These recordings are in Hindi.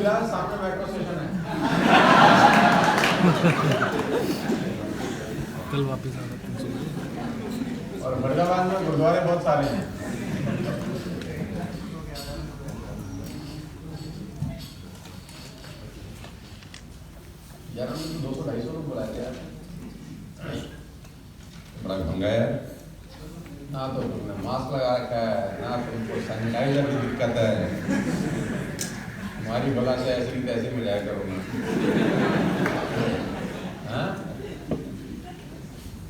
मिला, सामने मेट्रो स्टेशन है। कल वापस आना 300। और फरीदाबाद में गुरुद्वारे बहुत सारे हैं। यार 200-250 लोग बुलाए थे यार, बड़ा महंगा है ना। तो तुमने मास्क लगा रखा है ना, तुमको सैनिटाइजर की दिक्कत है। हमारी बला से ऐसे ही तैसे में जाया करोगे।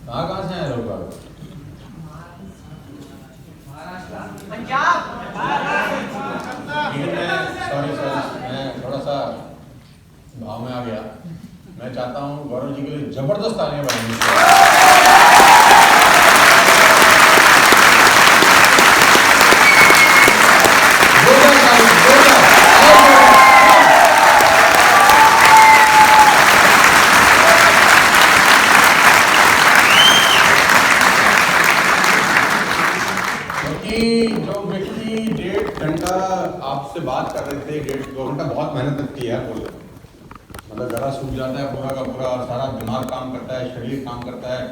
हाँ, कहाँ से आए लोग? पंजाब। सॉरी मैं थोड़ा सा भाव में आ गया। मैं चाहता हूँ गौरव जी के लिए जबरदस्त तालियां बजाएंगे। जो व्यक्ति 1.5 घंटा आपसे बात कर रहे थे, 1.5-2 घंटा बहुत मेहनत लगती है बोल, मतलब गला सूख जाता है पूरा का पूरा, और सारा दिमाग काम करता है, शरीर काम करता है।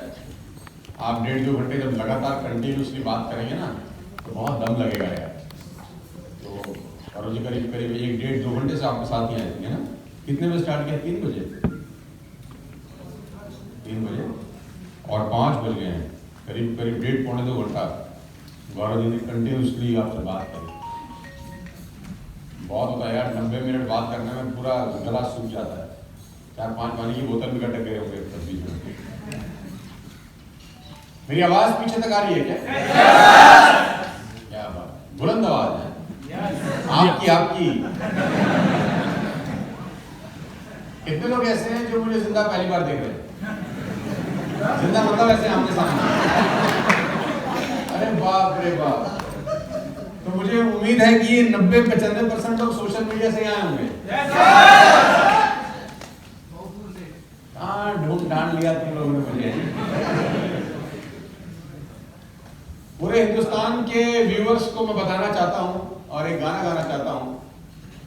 आप 1.5-2 घंटे जब लगातार कंटिन्यूसली बात करेंगे ना तो बहुत दम लगेगा यार। तो और जी करीब 1-1.5-2 घंटे से आपके साथ ही आएंगे ना। कितने बजे स्टार्ट किया? 3 बजे 3 बजे और 5 बज गए हैं। करीब 1.5-पौने 2 घंटा गौरव जी ने कंटिन्यूसली आपसे बात करी। बहुत होता है यार, 90 मिनट बात करने में पूरा गला सूख जाता है। 4-5 पानी की बोतल भी कटक गए होंगे बीच में। मेरी आवाज पीछे तक आ रही है क्या? क्या बात, बुलंद आवाज है आपकी। कितने लोग ऐसे हैं जो मुझे जिंदा पहली बार देख रहे हैं? जिंदा मतलब ऐसे आमने सामने? अरे बाप रे बाप। तो मुझे उम्मीद है कि ये 90-95% लोग सोशल मीडिया से आए होंगे। हाँ, ढूंढ ढांड लिया तुम लोगों ने मुझे। पूरे हिंदुस्तान के व्यूअर्स को मैं बताना चाहता हूँ और एक गाना गाना चाहता हूँ।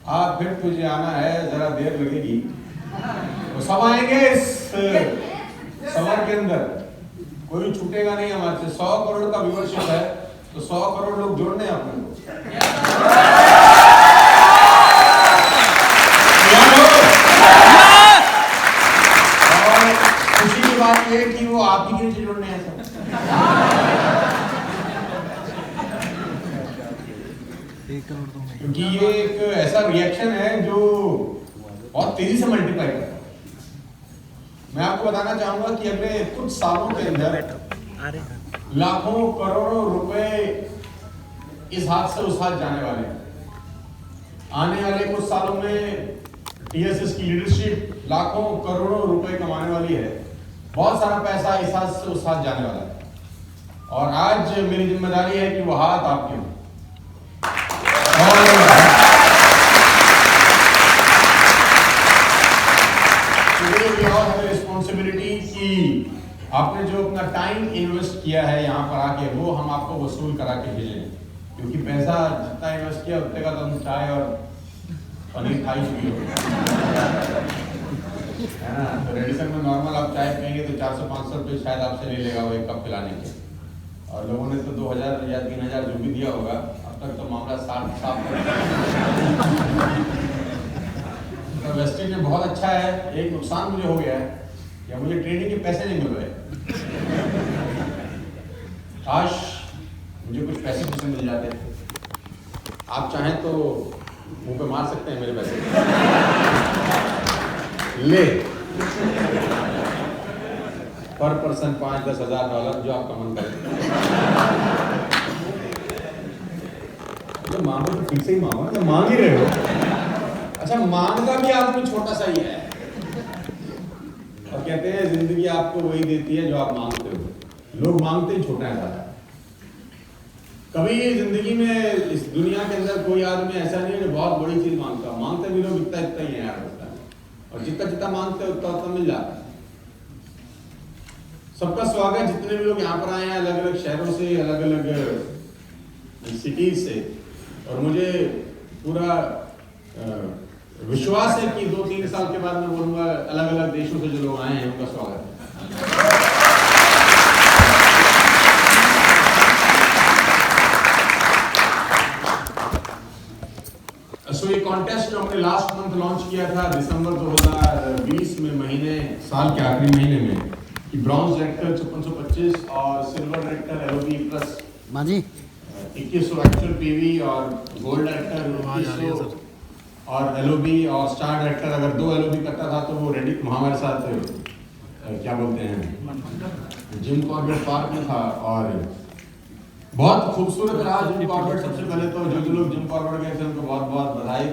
आज फिर तुझे आना है, जरा देर लगेगी। तो सब आएंगे इस सफर के अंदर, कोई छूटेगा नहीं हमारे से। 100 करोड़ का व्यूअरशिप है तो 100 करोड़ लोग जोड़ने हैं अपने को। और खुशी की बात यह है कि वो आप ही के नीचे जोड़ने हैं सब। क्योंकि ये एक ऐसा रिएक्शन है जो बहुत तेजी से मल्टीप्लाई करता है। मैं आपको बताना चाहूंगा कि अगले कुछ सालों के अंदर लाखों करोड़ों रुपए इस हाथ से उस हाथ जाने वाले हैं। आने वाले कुछ सालों में टीएसएस की लीडरशिप लाखों करोड़ों रुपए कमाने वाली है। बहुत सारा पैसा इस हाथ से उस हाथ जाने वाला है और आज मेरी जिम्मेदारी है कि वो हाथ आपके हों। रिस्पॉन्सिबिलिटी की आपने जो अपना टाइम इन्वेस्ट किया है यहाँ पर आके, वो हम आपको वसूल करा के भेजें। क्योंकि पैसा जितना इन्वेस्ट किया उतने का तो हम चाय और पनीर खा ही चुकी हो, है ना। तो रेडिसन में नॉर्मल आप चाय पियेंगे तो 400-500 रुपये शायद आपसे ले लेगा वो एक कप पिलाने के। और लोगों ने तो 2000 या 3000 जो भी दिया होगा, अब तक तो मामला साफ तो वेस्टेज में बहुत अच्छा है। एक नुकसान मुझे हो गया है कि मुझे ट्रेनिंग के पैसे नहीं मिल रहे। काश मुझे कुछ पैसे मिल जाते। आप चाहें तो मुंह पे मार सकते हैं मेरे पैसे। ले पर पर्सन $5-10,000 जो आपका मन करे। तो मांगो तो फिर से ही मांगो ना, मांग ही रहे हो। अच्छा, मांगता भी आदमी छोटा सा ही है और कहते हैं जिंदगी आपको वही देती है जो आप मांगते हो। लोग मांगते ही छोटा है ज़्यादा। कभी जिंदगी में इस दुनिया के अंदर कोई आदमी ऐसा नहीं है जो बहुत बड़ी चीज मांगता। मांगते भी लोग इतना इतना ही है यार, और जितना जितना मांगते हैं उतना उतना मिल जाता है। सबका स्वागत जितने भी लोग यहाँ पर आए हैं अलग अलग शहरों से, अलग अलग सिटीज से। और मुझे पूरा विश्वास है कि 2-3 साल के बाद मैं बोलूंगा अलग अलग देशों से जो लोग आए हैं उनका स्वागत है। सो ये कॉन्टेस्ट जो हमने लास्ट मंथ लॉन्च किया था दिसंबर 2020 में साल के आखिरी महीने में, कि ब्रॉन्ज रेक्टर 5625 और silver rector LOB plus 2100 actual PV और गोल्ड रेक्टर 2100 और एलओबी और स्टार रेक्टर अगर 2 एलओबी करता था तो वो रेडी हमारे साथ क्या बोलते हैं जिम कॉर्बेट पार्क में था। और बहुत खूबसूरत रहा जिम कॉर्बेट। सबसे पहले तो जो लोग जिम कॉर्बेट गए थे उनको बहुत बहुत बधाई,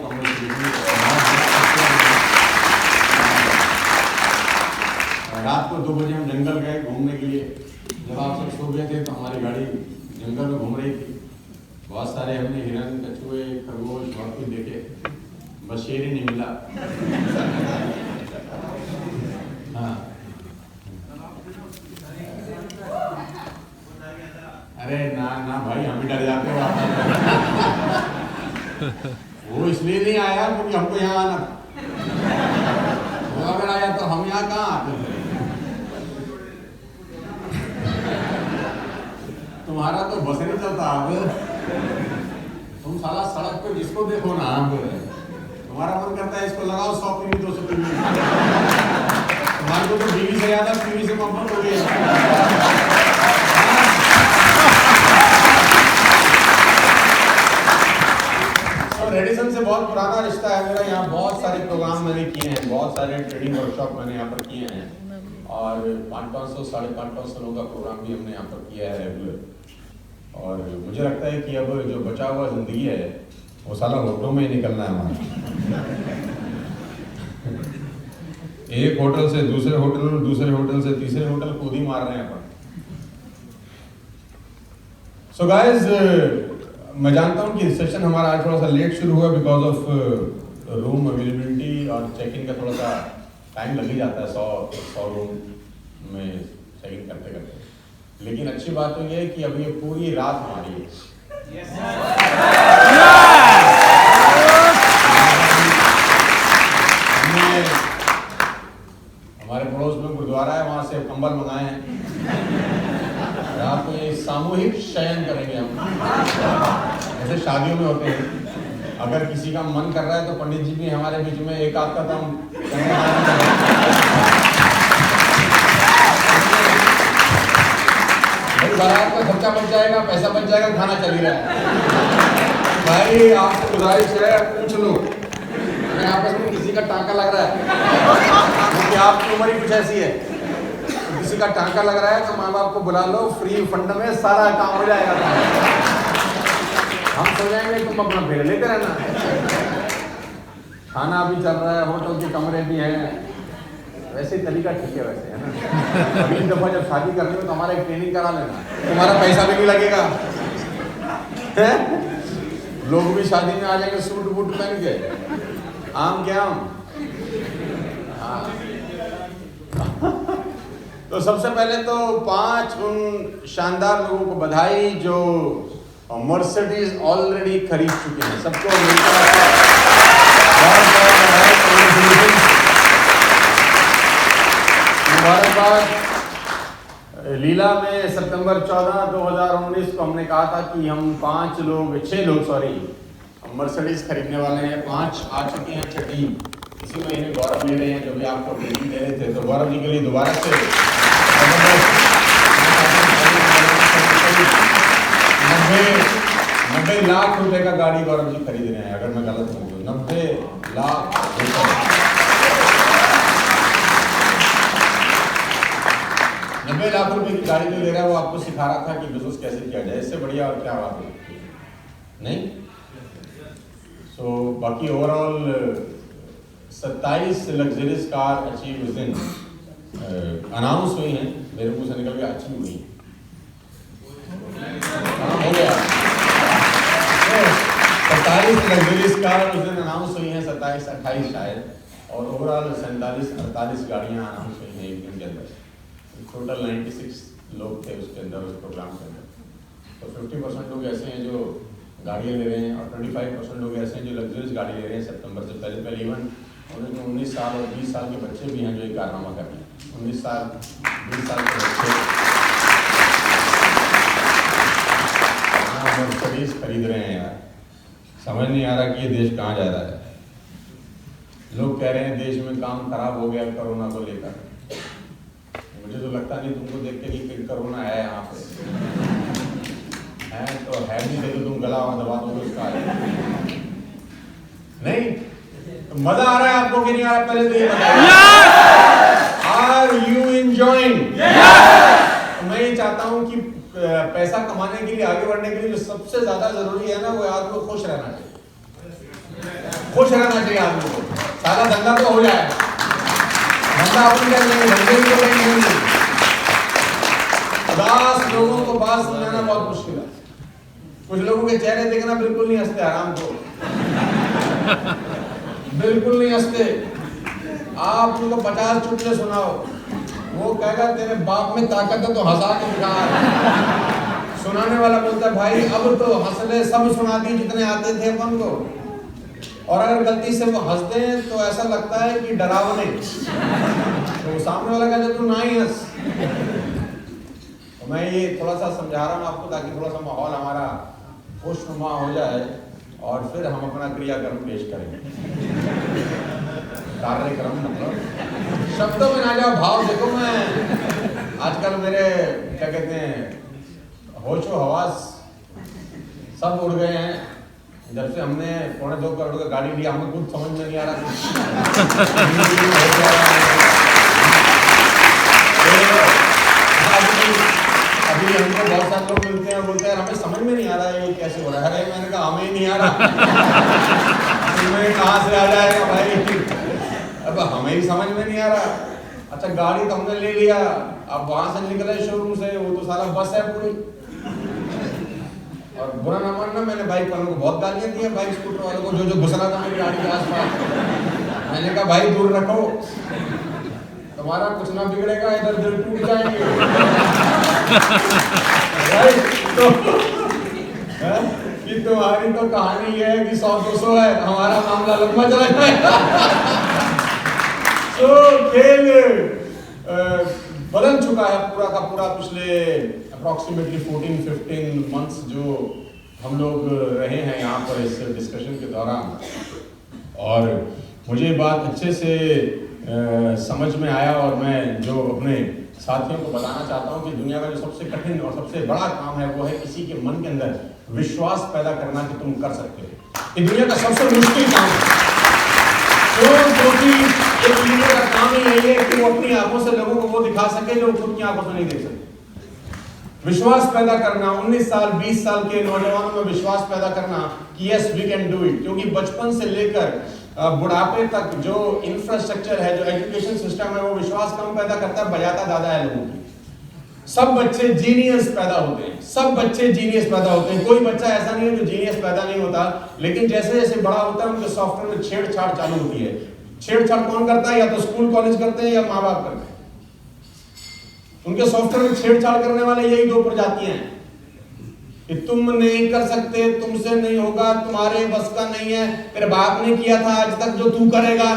रात को 2 बजे हम जंगल गए घूमने के लिए। जब आप सब सो गए थे तो हमारी गाड़ी जंगल में घूम रही थी। बहुत सारे हमने हिरन, कछुए, खरगोश बहुत कुछ देखे, बस शेर ही नहीं मिला। हाँ अरे ना भाई, हम भी डर जाते हो। वो इसलिए नहीं आया क्योंकि हमको यहाँ आना, वो अगर आया तो हम यहाँ कहाँ आते। तुम्हारा तो बस नहीं चलता अब, तुम साला सड़क पे जिसको देखो ना तुम्हारा मन करता है इसको लगाओ 100 पीवी 200 पीवी। तुम्हारे को तो बीवी से ज्यादा पीवी से मोहब्बत हो गई। रेडिसन से बहुत पुराना रिश्ता है मेरा। यहाँ बहुत सारे प्रोग्राम मैंने किए हैं, बहुत सारे ट्रेनिंग वर्कशॉप मैंने यहाँ पर किए हैं और 500-500 550 लोगों का प्रोग्राम भी हमने यहाँ पर किया है रेगुलर। और मुझे लगता है कि अब जो बचा हुआ जिंदगी है वो साला होटलों में ही निकलना है हमारा। एक होटल से दूसरे होटल, दूसरे होटल से तीसरे होटल कूद ही मार रहे हैं अपन। सो गाइस, मैं जानता हूँ कि सेशन हमारा आज थोड़ा सा लेट शुरू हुआ बिकॉज ऑफ रूम अवेलेबिलिटी और चेक इन का थोड़ा सा टाइम लग ही जाता है 100 रूम में चेक इन करते करते। लेकिन अच्छी बात तो ये है कि अब ये पूरी रात हमारी है। हमने हमारे पड़ोस में गुरुद्वारा है, वहां से कंबल मंगाए हैं। रात को ये सामूहिक शयन करेंगे हम, ऐसे शादियों में होते हैं। अगर किसी का मन कर रहा है तो पंडित जी भी हमारे बीच में एक आध का दम भाई, बारात का खर्चा बच जाएगा, पैसा बच जाएगा, खाना चल ही रहा है। भाई आपको गुजारिश है, पूछ लो आपस में किसी का टांका लग रहा है क्योंकि आपकी उम्र ही कुछ ऐसी है, किसी का टांका लग रहा है तो माँ बाप को बुला लो, फ्री फंड में सारा काम हो जाएगा। हम सो जाएंगे, तुम अपना फेर लेते रहना। खाना भी चल रहा है, होटल के कमरे भी हैं, वैसे तरीका ठीक है वैसे, है ना। अगली दफा जब शादी करनी हो तो हमारा एक ट्रेनिंग करा लेना, तुम्हारा पैसा भी नहीं लगेगा। लोग भी शादी में आ जाएंगे सूट बूट पहन के, आम क्या आम। तो सबसे पहले तो 5 उन शानदार लोगों को बधाई जो मर्सिडीज ऑलरेडी खरीद चुके हैं। सबको मुबारकबाद। लीला में सितंबर 14, 2019 को हमने कहा था कि हम 6 लोग मर्सिडीज खरीदने वाले हैं। 5 आ चुके हैं, 6ठी इसी महीने गौरव ले रहे हैं, जो भी आपको ट्रेनिंग दे रहे थे। तो गौरव जी के लिए दोबारा से 90 लाख रुपए का गाड़ी गौरव जी खरीद रहे हैं, अगर मैं गलत हूँ तो 90 लाख रुपए। 90 लाख रुपए की गाड़ी जो ले रहा है वो आपको सिखा रहा था कि बिजनेस कैसे किया जाए। इससे बढ़िया और क्या बात है, नहीं। सो बाकी ओवरऑल 27 लग्जरियस कार अचीव उस दिन अनाउंस हुई हैं, मेरे मुंह से निकल गया अचीव हुई, हो गया। 27 लग्जरियस कार उस दिन अनाउंस हुई हैं, 27-28 शायद, और ओवरऑल 47-48 गाड़ियां अनाउंस हुई हैं एक दिन के अंदर। टोटल 96 लोग थे उसके अंदर, उस प्रोग्राम के अंदर। तो 50% लोग ऐसे हैं जो गाड़ियाँ ले रहे हैं और 25% लोग ऐसे हैं जो लग्जरीज गाड़ी ले रहे हैं सितंबर से पहले पहले। इवन उनमें 19 साल और 20 साल के बच्चे भी हैं जो ये कारनामा कर रहे हैं। 19 साल 20 साल के बच्चे मर्सिडीज खरीद रहे हैं यार। समझ नहीं आ रहा कि ये देश कहाँ जा रहा है। लोग कह रहे हैं देश में काम खराब हो गया कोरोना को लेकर। मुझे तो लगता नहीं तुमको देख के नहीं कि कोरोना है यहाँ पे है, तो है नहीं तो तुम गला दबा दोगे उसका नहीं। तो मजा आ रहा है आपको कि नहीं आ रहा? पहले तो ये आर यू एंजॉयिंग? मैं ये चाहता हूँ कि पैसा कमाने के लिए, आगे बढ़ने के लिए जो सबसे ज्यादा जरूरी है ना, वो आदमी को खुश रहना चाहिए। खुश रहना चाहिए आदमी को। सारा धंधा तो हो जाए, धंधा अपन क्या नहीं, धंधे भी तो नहीं। उदास लोगों को बात समझाना बहुत मुश्किल है। कुछ लोगों के चेहरे देखना बिल्कुल नहीं हंसते, आराम को बिल्कुल नहीं हंसते। आप उनको 50 चुटकुले सुनाओ, वो कहेगा तेरे बाप में ताकत है तो हंसा के दिखा। सुनाने वाला बोलता है भाई अब तो हंस ले, सब सुना दी जितने आते थे अपन को। और अगर गलती से वो हंस दे तो ऐसा लगता है कि डरावने, तो सामने वाला कहता तू ना ही हंस। तो मैं ये थोड़ा सा समझा रहा हूँ आपको ताकि थोड़ा सा माहौल हमारा खुशनुमा हो जाए और फिर हम अपना क्रियाक्रम पेश करेंगे। कार्यक्रम मतलब शब्दों में ना जाओ, भाव देखो। मैं आजकल मेरे क्या कहते हैं होशो हवास सब उड़ गए हैं। जब से हमने 2.25 करोड़ का गाड़ी लिया, हमें कुछ समझ में नहीं आ रहा। अभी हमको बहुत सारे लोग मिलते हैं, बोलते हैं हमें समझ में नहीं आ रहा है ये कैसे हो रहा है। अरे मैंने कहा हमें ही नहीं आ रहा, तुम्हें कहाँ से आ जाएगा भाई? अब हमें ही समझ में नहीं आ रहा। अच्छा गाड़ी तो हमने ले लिया, अब वहां से निकले शोरूम से, वो तो सारा बस है पूरी। और बुरा ना मानना, मैंने बाइक वालों को बहुत गालियां दी है, बाइक स्कूटर वालों को जो घुस रहा था मेरी गाड़ी के आसपास। मैंने कहा भाई दूर रखो, तुम्हारा कुछ ना बिगड़ेगा, इधर दिल टूट जाएंगे। तो कि तुम्हारी तो कहानी ये है कि 100-200 है, हमारा मामला लंबा चला जाएगा। तो खेल बदल चुका है पूरा का पूरा। पिछले अप्रॉक्सीमेटली 14-15 मंथ्स जो हम लोग रहे हैं यहाँ पर इस डिस्कशन के दौरान, और मुझे बात अच्छे से समझ में आया। और मैं जो अपने साथियों को बताना चाहता हूँ कि दुनिया का जो सबसे कठिन और सबसे बड़ा काम है वो है किसी के मन के अंदर विश्वास पैदा करना कि तुम कर सकते हो। ये दुनिया का सबसे मुश्किल काम है, क्योंकि एक लीडर का काम ही यही है कि वो अपनी आंखों से लोगों को वो दिखा सके जो खुद की आंखों से नहीं देख सकते। विश्वास पैदा करना, 19 साल 20 साल के नौजवानों में विश्वास पैदा करना कि yes we can do it. क्योंकि बचपन से लेकर बुढ़ापे तक जो इंफ्रास्ट्रक्चर है, जो एजुकेशन सिस्टम है, वो विश्वास कम पैदा करता है, बजाता ज्यादा है लोगों की। सब बच्चे जीनियस पैदा होते हैं, सब बच्चे जीनियस पैदा होते हैं। कोई बच्चा ऐसा नहीं है जो जीनियस पैदा नहीं होता, लेकिन जैसे जैसे बड़ा होता है उनके सॉफ्टवेयर में छेड़छाड़ चालू होती है। छेड़छाड़ कौन करता है? या तो स्कूल कॉलेज करते हैं या माँ बाप करते हैं। उनके सॉफ्टवेयर में छेड़छाड़ करने वाले यही 2 प्रजातियां हैं कि तुम नहीं कर सकते, तुमसे नहीं होगा, तुम्हारे बस का नहीं है, तेरे बाप ने किया था आज तक जो तू करेगा।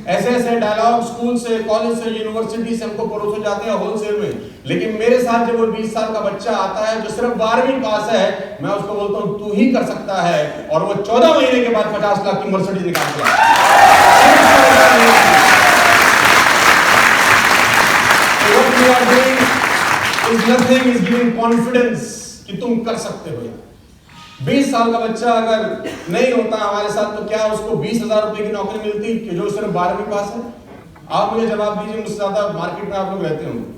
ऐसे ऐसे डायलॉग स्कूल से, कॉलेज से, यूनिवर्सिटी से हमको परोसे जाते हैं होलसेल में। लेकिन मेरे साथ जब वो 20 साल का बच्चा आता है जो सिर्फ 12वीं पास है, मैं उसको बोलता हूँ तू ही कर सकता है, और वो 14 महीने के बाद 50 लाख की मर्सिडीज निकालता है। What we are doing is nothing, is giving confidence कि तुम कर सकते हो। 20 साल का बच्चा अगर नहीं होता हमारे साथ तो क्या उसको 20,000 रुपए की नौकरी मिलती कि जो सिर्फ 12वीं पास है? आप मुझे जवाब दीजिए, मुझसे ज्यादा मार्केट में आप लोग रहते होंगे।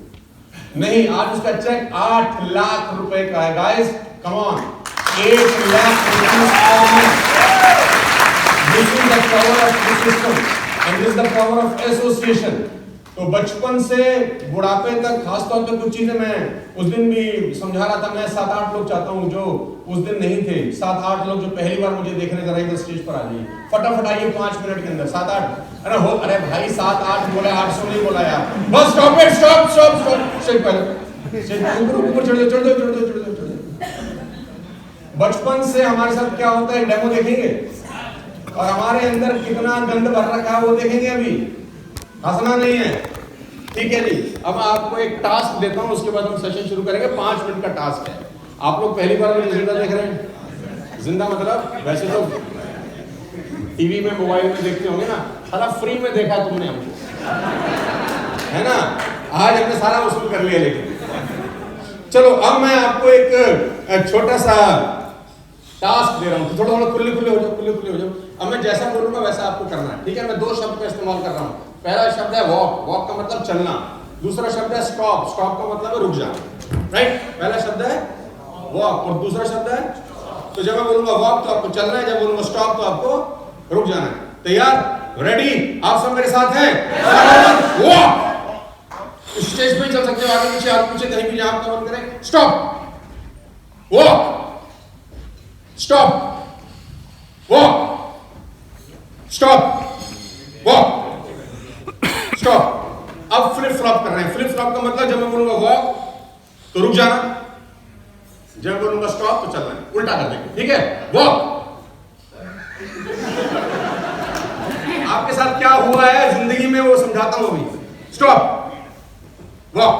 नहीं, आज उसका चेक 8 लाख रुपए का है। गाइस कम ऑन, 8 लाख रुपए। This is the power of the system and this is the power of association। तो बचपन से बुढ़ापे तक खासतौर पे कुछ चीजें मैं उस दिन भी समझा रहा था। मैं 7-8 लोग चाहता हूँ जो उस दिन नहीं थे, 7-8 लोग जो पहली बार मुझे देख रहे, जरा इधर स्टेज पर आ जाइए फटाफट, आइए 5 मिनट के अंदर। 7-8 अरे भाई 7-8 बोला, 800 नहीं बोला यार। Bus stop it, stop stop stop. Stage पर ऊपर चढ़ जाओ। बचपन से हमारे साथ क्या होता है डेमो देखेंगे और हमारे अंदर कितना गंद भर रखा है वो देखेंगे। अभी हंसना नहीं है, ठीक है जी। अब मैं आपको एक टास्क देता हूं, उसके बाद हम सेशन शुरू करेंगे। 5 मिनट का टास्क है। आप लोग पहली बार मुझे जिंदा देख रहे हैं। जिंदा मतलब वैसे तो टीवी में मोबाइल में देखते होंगे ना, सारा फ्री में देखा तुमने हमको, है ना। आज हमने सारा वसूल कर लिया। लेकिन चलो अब मैं आपको एक छोटा सा टास्क दे रहा हूं। थोड़ा थोड़ा खुले खुले हो जाओ, खुले खुले हो जाओ। अब मैं जैसा बोलूंगा वैसा आपको करना है, ठीक है। मैं 2 शब्द का इस्तेमाल कर रहा हूं। पहला शब्द है वॉक, वॉक का मतलब चलना। दूसरा शब्द है स्टॉप, स्टॉप का मतलब है रुक जा, राइट। पहला शब्द है वॉक और दूसरा शब्द है, तो जब मैं बोलूंगा वॉक तो आपको चलना है, जब बोलूंगा स्टॉप तो आपको रुक जाना है। तैयार, रेडी, आप सब मेरे साथ हैं। वॉक, स्टेज पे चल सकते हो, आगे पीछे कहीं भी जहां आपका मन करे। Stop, walk, stop, walk, stop, walk, stop. अब फ्लिप फ्लॉप कर रहे हैं। फ्लिप फ्लॉप का मतलब जब मैं बोलूंगा वॉक तो रुक जाना, जब बोलूंगा स्टॉप तो चलना है, उल्टा कर देंगे, ठीक है। वॉक। आपके साथ क्या हुआ है जिंदगी में वो समझाता हूं अभी। Stop, walk,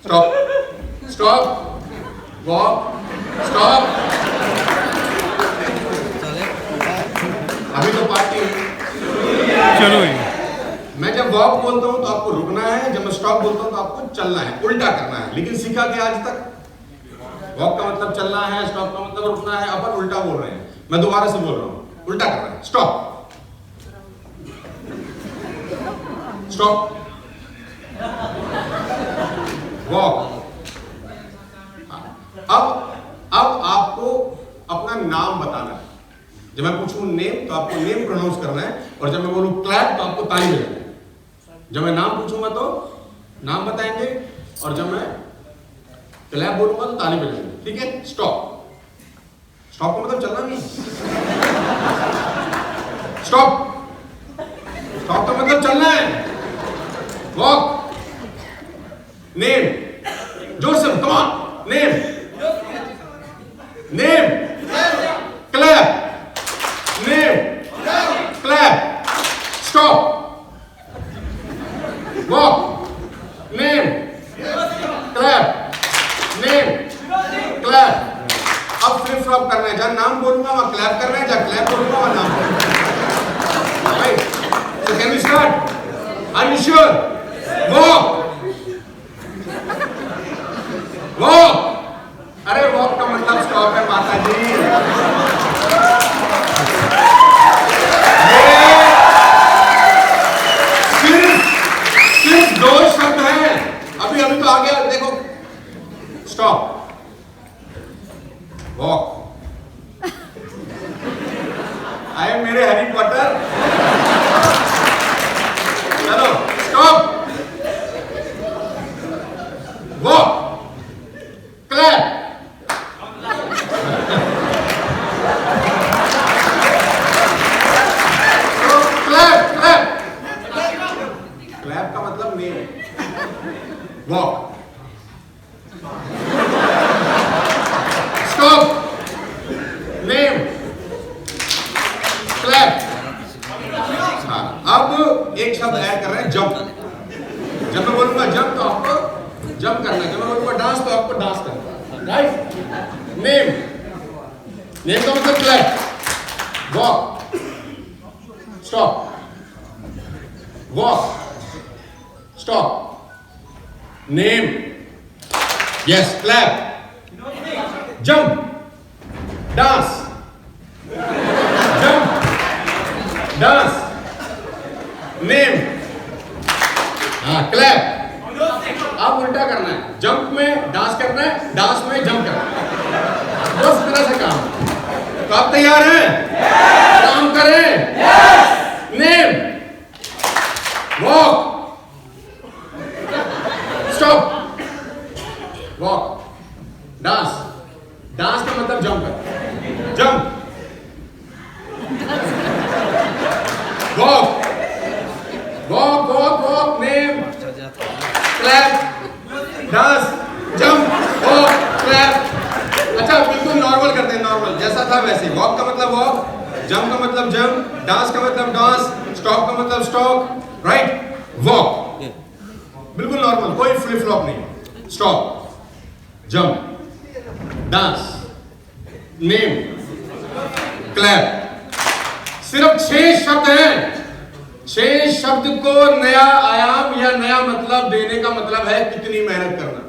stop, stop, walk, stop. अभी तो पार्टी चलो। मैं जब वॉक बोलता हूं तो आपको रुकना है, जब मैं स्टॉप बोलता हूं तो आपको चलना है, उल्टा करना है। लेकिन सीखा क्या आज तक? वॉक का मतलब चलना है, स्टॉप का मतलब रुकना है। अपन उल्टा बोल रहे हैं। मैं दोबारा से बोल रहा हूं, उल्टा करना है। Stop, stop, walk. अब आपको अपना नाम बताना है। जब मैं पूछूं नेम तो आपको नेम प्रोनाउंस करना है, और जब मैं बोलूं क्लैप तो आपको ताली बजानी है। जब मैं नाम पूछूंगा तो नाम बताएंगे, और जब मैं क्लैप बोलूंगा तो ताली बजाएंगे, ठीक है। स्टॉप, स्टॉप का मतलब चलना नहीं। स्टॉप, स्टॉप का मतलब चलना है। वॉक, नेम, जोर से, come on, name, name, clap, name, clap, stop, walk, name, clap, name, clap. अब फ्लिप फ्लॉप करना है। जहां नाम बोलूंगा वहां क्लैप करना है, जहां क्लैप बोलूंगा वहां नाम बोलूंगा, right. So can we start? Are you sure? Walk, walk. अरे वॉक का मतलब स्टॉप है माता जी। सिर्फ 2 शब्द हैं। अभी तो आगे देखो। Stop, walk. आए मेरे हैरी पॉटर। चलो, स्टॉप, वॉक, क्लैप, क्लैप का मतलब name, walk, stop, name, clap. अब एक शब्द ऐड कर रहे हैं, जंप। जब मैं बोलूंगा जंप तो आपको जंप करना है, जब मैं बोलूंगा डांस तो आपको डांस करना है, राइट। नेम, नेम का मतलब clap, walk, stop, walk, stop, name, yes, clap, jump, dance, jump, dance, name, हाँ, क्लैप। अब उल्टा करना है। जंप में डांस करना है, डांस में जंप करना है, बस तरह से काम। तो आप तैयार हैं? काम करें। Name, walk, stop, walk, dance. Dance का मतलब जंप है। Jump, walk, walk, walk, walk, name, clap, dance, jump, walk, clap. अच्छा, बिल्कुल नॉर्मल कर का मतलब वॉक, जंप का मतलब जंप, डांस का मतलब डांस, स्टॉप का मतलब स्टॉप, राइट? वॉक बिल्कुल नॉर्मल, कोई फ्लिप फ्लॉप नहीं। Stop, jump, dance, name, clap. सिर्फ 6 शब्द हैं। 6 शब्द को नया आयाम या नया मतलब देने का मतलब है कितनी मेहनत करना।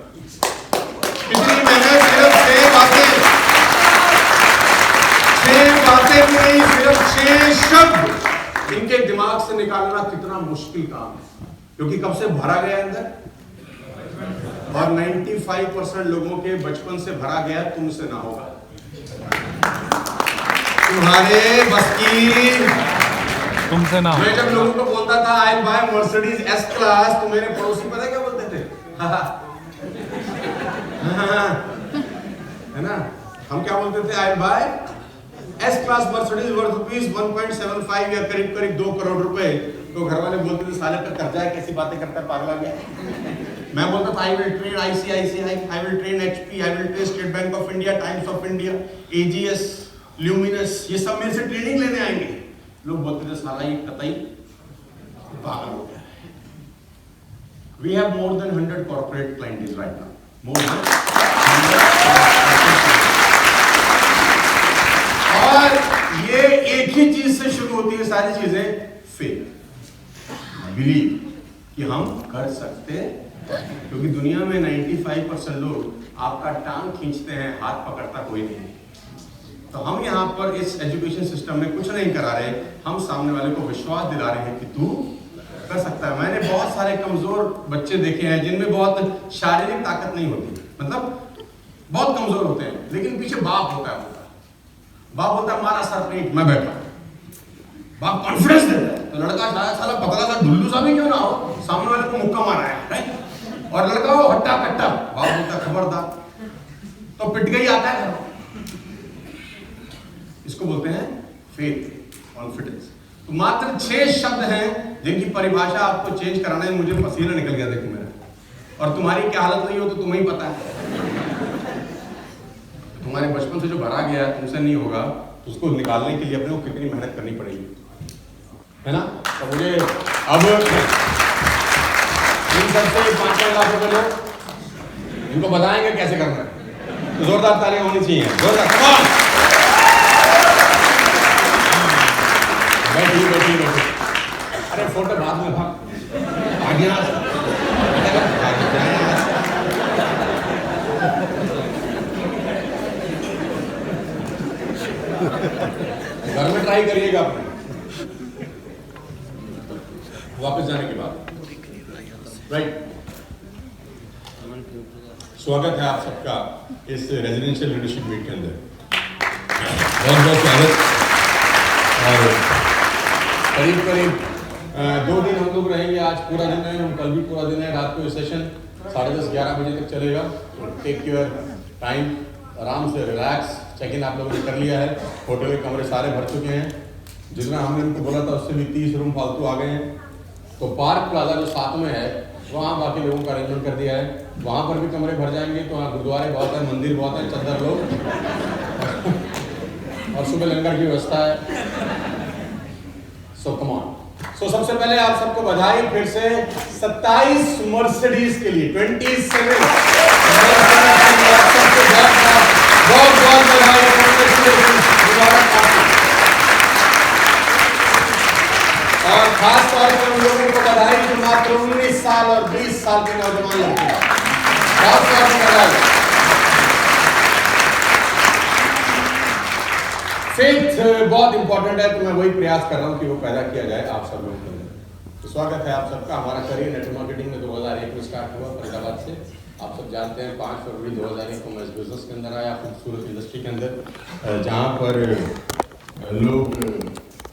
कितनी मेहनत, सिर्फ 6 बातें, 6 बातें भी नहीं, सिर्फ 6 शब्द इनके दिमाग से निकालना कितना मुश्किल काम है, क्योंकि कब से भरा गया अंदर। और 95% लोगों के बचपन से भरा गया, तुमसे ना होगा, तुम्हारे बस की तुमसे ना। मैं जब लोगों को बोलता था आई बाय मर्सिडीज एस क्लास, तो मेरे पड़ोसी पता क्या बोलते थे? है ना? हम क्या बोलते थे? I buy S class Mercedes worth rupees 1.75 या करीब करीब 2 करोड़ रुपए। तो घर वाले बोलते थे साले का कर्जा है, कैसी बातें करता है, पागल आ गया। मैं बोलता था I will train ICICI, I will train HP, I will train state bank of India, times of India, AGS, luminous, ये सब मेरे से ट्रेनिंग लेने आएंगे। लोग बोलते थे साला ये कतई पागल हो गया है। We have more than 100 corporate clients right now. More than 100. और ये एक ही चीज से शुरू होती है सारी चीजें, फेथ, बिलीव कि हम कर सकते हैं, क्योंकि दुनिया में 95% लोग आपका टांग खींचते हैं, हाथ पकड़ता कोई नहीं। तो हम यहाँ पर इस एजुकेशन सिस्टम में कुछ नहीं करा रहे, हम सामने वाले को विश्वास दिला रहे हैं कि तू कर सकता है। मैंने बहुत सारे कमजोर बच्चे देखे हैं जिनमें बहुत शारीरिक ताकत नहीं होती, मतलब बहुत कमजोर होते हैं, लेकिन पीछे बाप होता है। बाप बोलता है हमारा सर नहीं, मैं बैठा। बाप कॉन्फिडेंस देता है, तो लड़का साला पतला सा ढुल्लू सा भी क्यों ना हो, सामने वाले को मुक्का मारा है, राइट? और लड़का हो हट्टा कट्टा, बाप बोलता है खबरदार, तो पिट गई आता है। इसको बोलते हैं फेथ, कॉन्फिडेंस। तो मात्र 6 शब्द हैं जिनकी परिभाषा आपको चेंज कराना है। मुझे पसीना निकल गया देखो मेरा, और तुम्हारी क्या हालत हुई हो तो तुम्हें ही पता है। तुम्हारे बचपन से जो भरा गया है तुमसे नहीं होगा, उसको निकालने के लिए अपने को कितनी मेहनत करनी पड़ेगी, है ना? तो मुझे अब इन सबसे 5 लाख रुपए लो, इनको बताएंगे कैसे करना है। तो जोरदार तालियां होनी चाहिए, जोरदार। बैठिए। अरे फोटो बाद में, भाग आगे घर में ट्राई करिएगा अपने वापस जाने के बाद, राइट? स्वागत है आप सबका इस रेजिडेंशियल लीडरशिप मीट के अंदर, बहुत बहुत स्वागत। और करीब 2 दिन हम लोग रहेंगे, आज पूरा दिन है, हम कल भी पूरा दिन है। रात को ये सेशन 10:30-11 बजे तक चलेगा। टेक योर टाइम, आराम से रिलैक्स। चेक इन आप लोगों ने कर लिया है, होटल के कमरे सारे भर चुके हैं। जितना हमने उनको बोला था उससे भी 30 रूम फालतू आ गए हैं। तो पार्क प्लाजा जो साथ में है, वहाँ बाकी लोगों का अरेंजमेंट कर दिया है, वहाँ पर भी कमरे भर जाएंगे। तो वहाँ गुरुद्वारे बहुत है, मंदिर बहुत है, चंदर लोग, और सुबह लंगर की व्यवस्था है। सो कम ऑन। सो सबसे पहले आप सबको बधाई फिर से 27 मर्सिडीज के लिए, 27 बहुत बधाई, और खास तौर पर उन लोगों को बधाई जो मात्र 19 साल और 20 साल के नौजवान लड़के हैं, बहुत बधाई। फेथ बहुत इंपॉर्टेंट है, तो मैं वही प्रयास कर रहा हूँ कि वो पैदा किया जाए आप सब लोगों के अंदर। तो स्वागत है आप सबका। हमारा करियर नेटवर्क मार्केटिंग में 2001 में स्टार्ट हुआ फरीदाबाद से। आप सब जानते हैं 5 फरवरी 2001 को मैं इस बिजनेस के अंदर आया, खूबसूरत इंडस्ट्री के अंदर, जहाँ पर लोग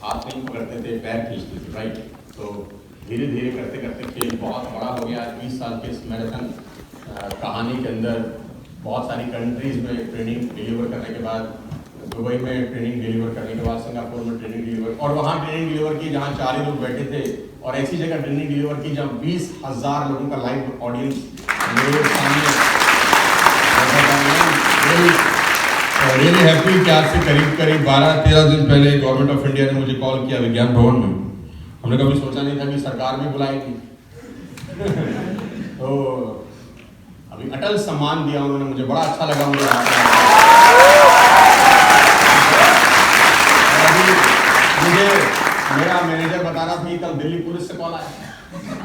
हाथ नहीं पकड़ते थे, पैर खींचते थे, राइट? तो धीरे धीरे करते करते खेल बहुत बड़ा हो गया। 20 साल के इस मैराथन कहानी के अंदर बहुत सारी कंट्रीज में ट्रेनिंग डिलीवर करने के बाद, दुबई में ट्रेनिंग डिलीवर करने के बाद सिंगापुर में ट्रेनिंग डिलीवर, और वहाँ ट्रेनिंग डिलीवर की जहाँ 4 ही लोग बैठे थे, और ऐसी जगह ट्रेनिंग डिलीवर की जहाँ 20,000 लोगों का लाइव ऑडियंस मेरे सामने रियली हैप्पी कि आज से करीब 12-13 दिन पहले गवर्नमेंट ऑफ इंडिया ने मुझे कॉल किया विज्ञान भवन में। हमने कभी सोचा नहीं था कि सरकार भी बुलाएगी। तो अभी अटल सम्मान दिया उन्होंने मुझे, बड़ा अच्छा लगा मुझे। मुझे मेरा मैनेजर बता रहा था कि कल दिल्ली पुलिस से कॉल आया।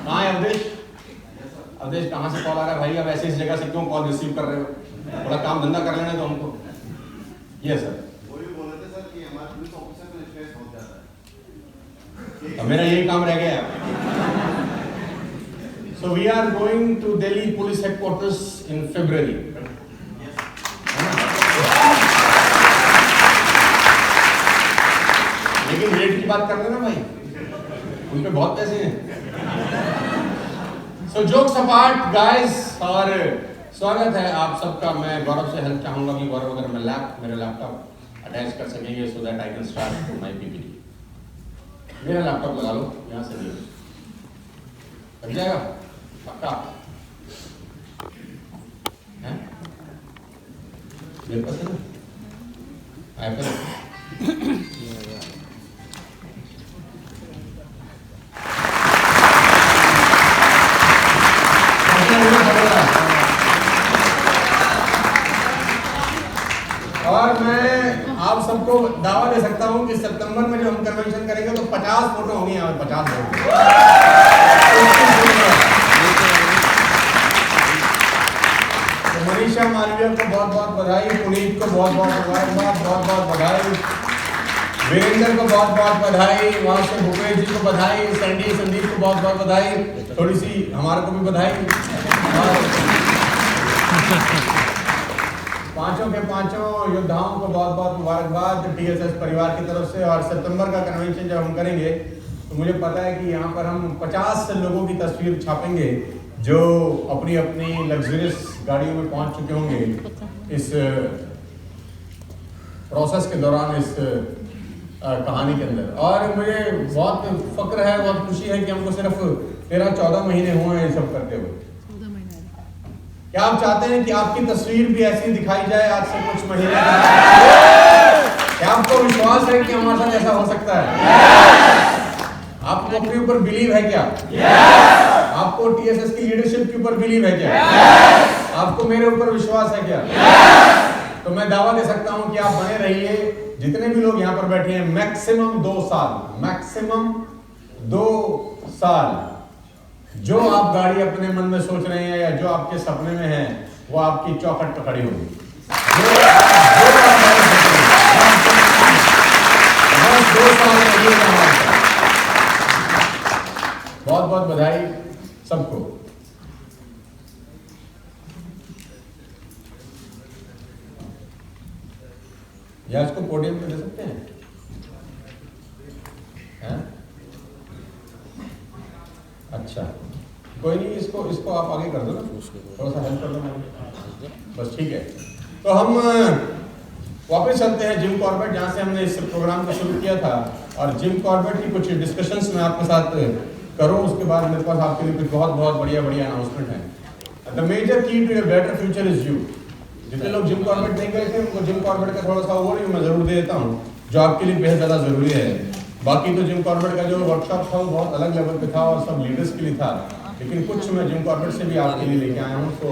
कहाँ है अवधेश? अवधेश कहाँ से कॉल आ रहा है भाई? अब ऐसे इस जगह से क्यों कॉल रिसीव कर रहे हो? थोड़ा काम धंधा कर लेने दो हमको। Yes sir. वो भी बोल रहे थे सर कि हमारे पुलिस ऑफिसर को स्ट्रेस हो जाता है। तो मेरा यही काम रह गया। So we are going to Delhi Police Headquarters in February. लेकिन रेट की बात कर रहे ना भाई, उन पे बहुत पैसे हैं। So jokes apart, guys, और स्वागत है आप सबका। मैं गौरव से हेल्प चाहूंगा कि गौरव अगर मैं मेरा लैपटॉप अटैच कर सकेंगे so that I can start my PPT। मेरा लैपटॉप लगा लो यहाँ से, भी लग जाएगा पक्का है? मेरे पास है ना iPad। और मैं आप सबको दावा दे सकता हूं कि सितंबर में जो हम कन्वेंशन करेंगे तो 50 फोटो होंगी यहाँ, 50 फोटो। तो मनीषा मालवीय को बहुत बहुत बधाई, पुनीत को बहुत बहुत बधाई, वीरेंद्र को बहुत बहुत बधाई, वहां से भूपेश जी को बधाई, संदीप को बहुत बहुत बधाई, थोड़ी सी हमारे को भी बधाई। पांचों के पांचों योद्धाओं को बहुत बहुत मुबारकबाद टीएसएस परिवार की तरफ से। और सितंबर का कन्वेंशन जब हम करेंगे तो मुझे पता है कि यहाँ पर हम 50 लोगों की तस्वीर छापेंगे जो अपनी अपनी लग्जरियस गाड़ियों में पहुंच चुके होंगे इस प्रोसेस के दौरान, इस कहानी के अंदर। और मुझे बहुत फक्र है, बहुत खुशी है कि हमको सिर्फ 13-14 महीने हुए हैं ये सब करते हुए। क्या आप चाहते हैं कि आपकी तस्वीर भी ऐसी दिखाई जाए आज से कुछ महीने बाद? क्या आपको विश्वास है कि हमारे साथ ऐसा हो सकता है? आपको अपने ऊपर बिलीव है क्या? आपको टीएसएस की लीडरशिप के ऊपर बिलीव है क्या? आपको मेरे ऊपर विश्वास है क्या? तो मैं दावा दे सकता हूं कि आप बने रहिए। जितने भी लोग यहाँ पर बैठे हैं, मैक्सिमम 2 साल जो आप गाड़ी अपने मन में सोच रहे हैं या जो आपके सपने में है वो आपकी चौखट पर खड़ी होगी। बहुत बहुत बधाई सबको। या इसको पोडियम पे दे सकते हैं? अच्छा कोई नहीं, इसको आप आगे कर दो ना, थोड़ा सा हेल्प कर दो मुझे, बस ठीक है। तो हम वापस चलते हैं जिम कॉर्बेट, जहाँ से हमने इस प्रोग्राम को शुरू किया था। और जिम कॉर्बेट की कुछ डिस्कशंस मैं आपके साथ करूँ, उसके बाद मेरे पास आपके लिए कुछ बहुत बढ़िया अनाउंसमेंट है। The major key to your better future is you. जितने लोग जिम कॉर्बेट नहीं गए थे उनको जिम कॉर्बेट का थोड़ा सा ओवरव्यू मैं जरूर दे देता हूँ, जो आपके लिए बेहद ज़्यादा ज़रूरी है। बाकी तो जिम कॉर्बेट का जो वर्कशॉप था वो बहुत अलग लेवल पे था और सब लीडर्स के लिए था, लेकिन कुछ मैं जिम कॉर्बेट से भी आपके लिए लेके आया हूँ। तो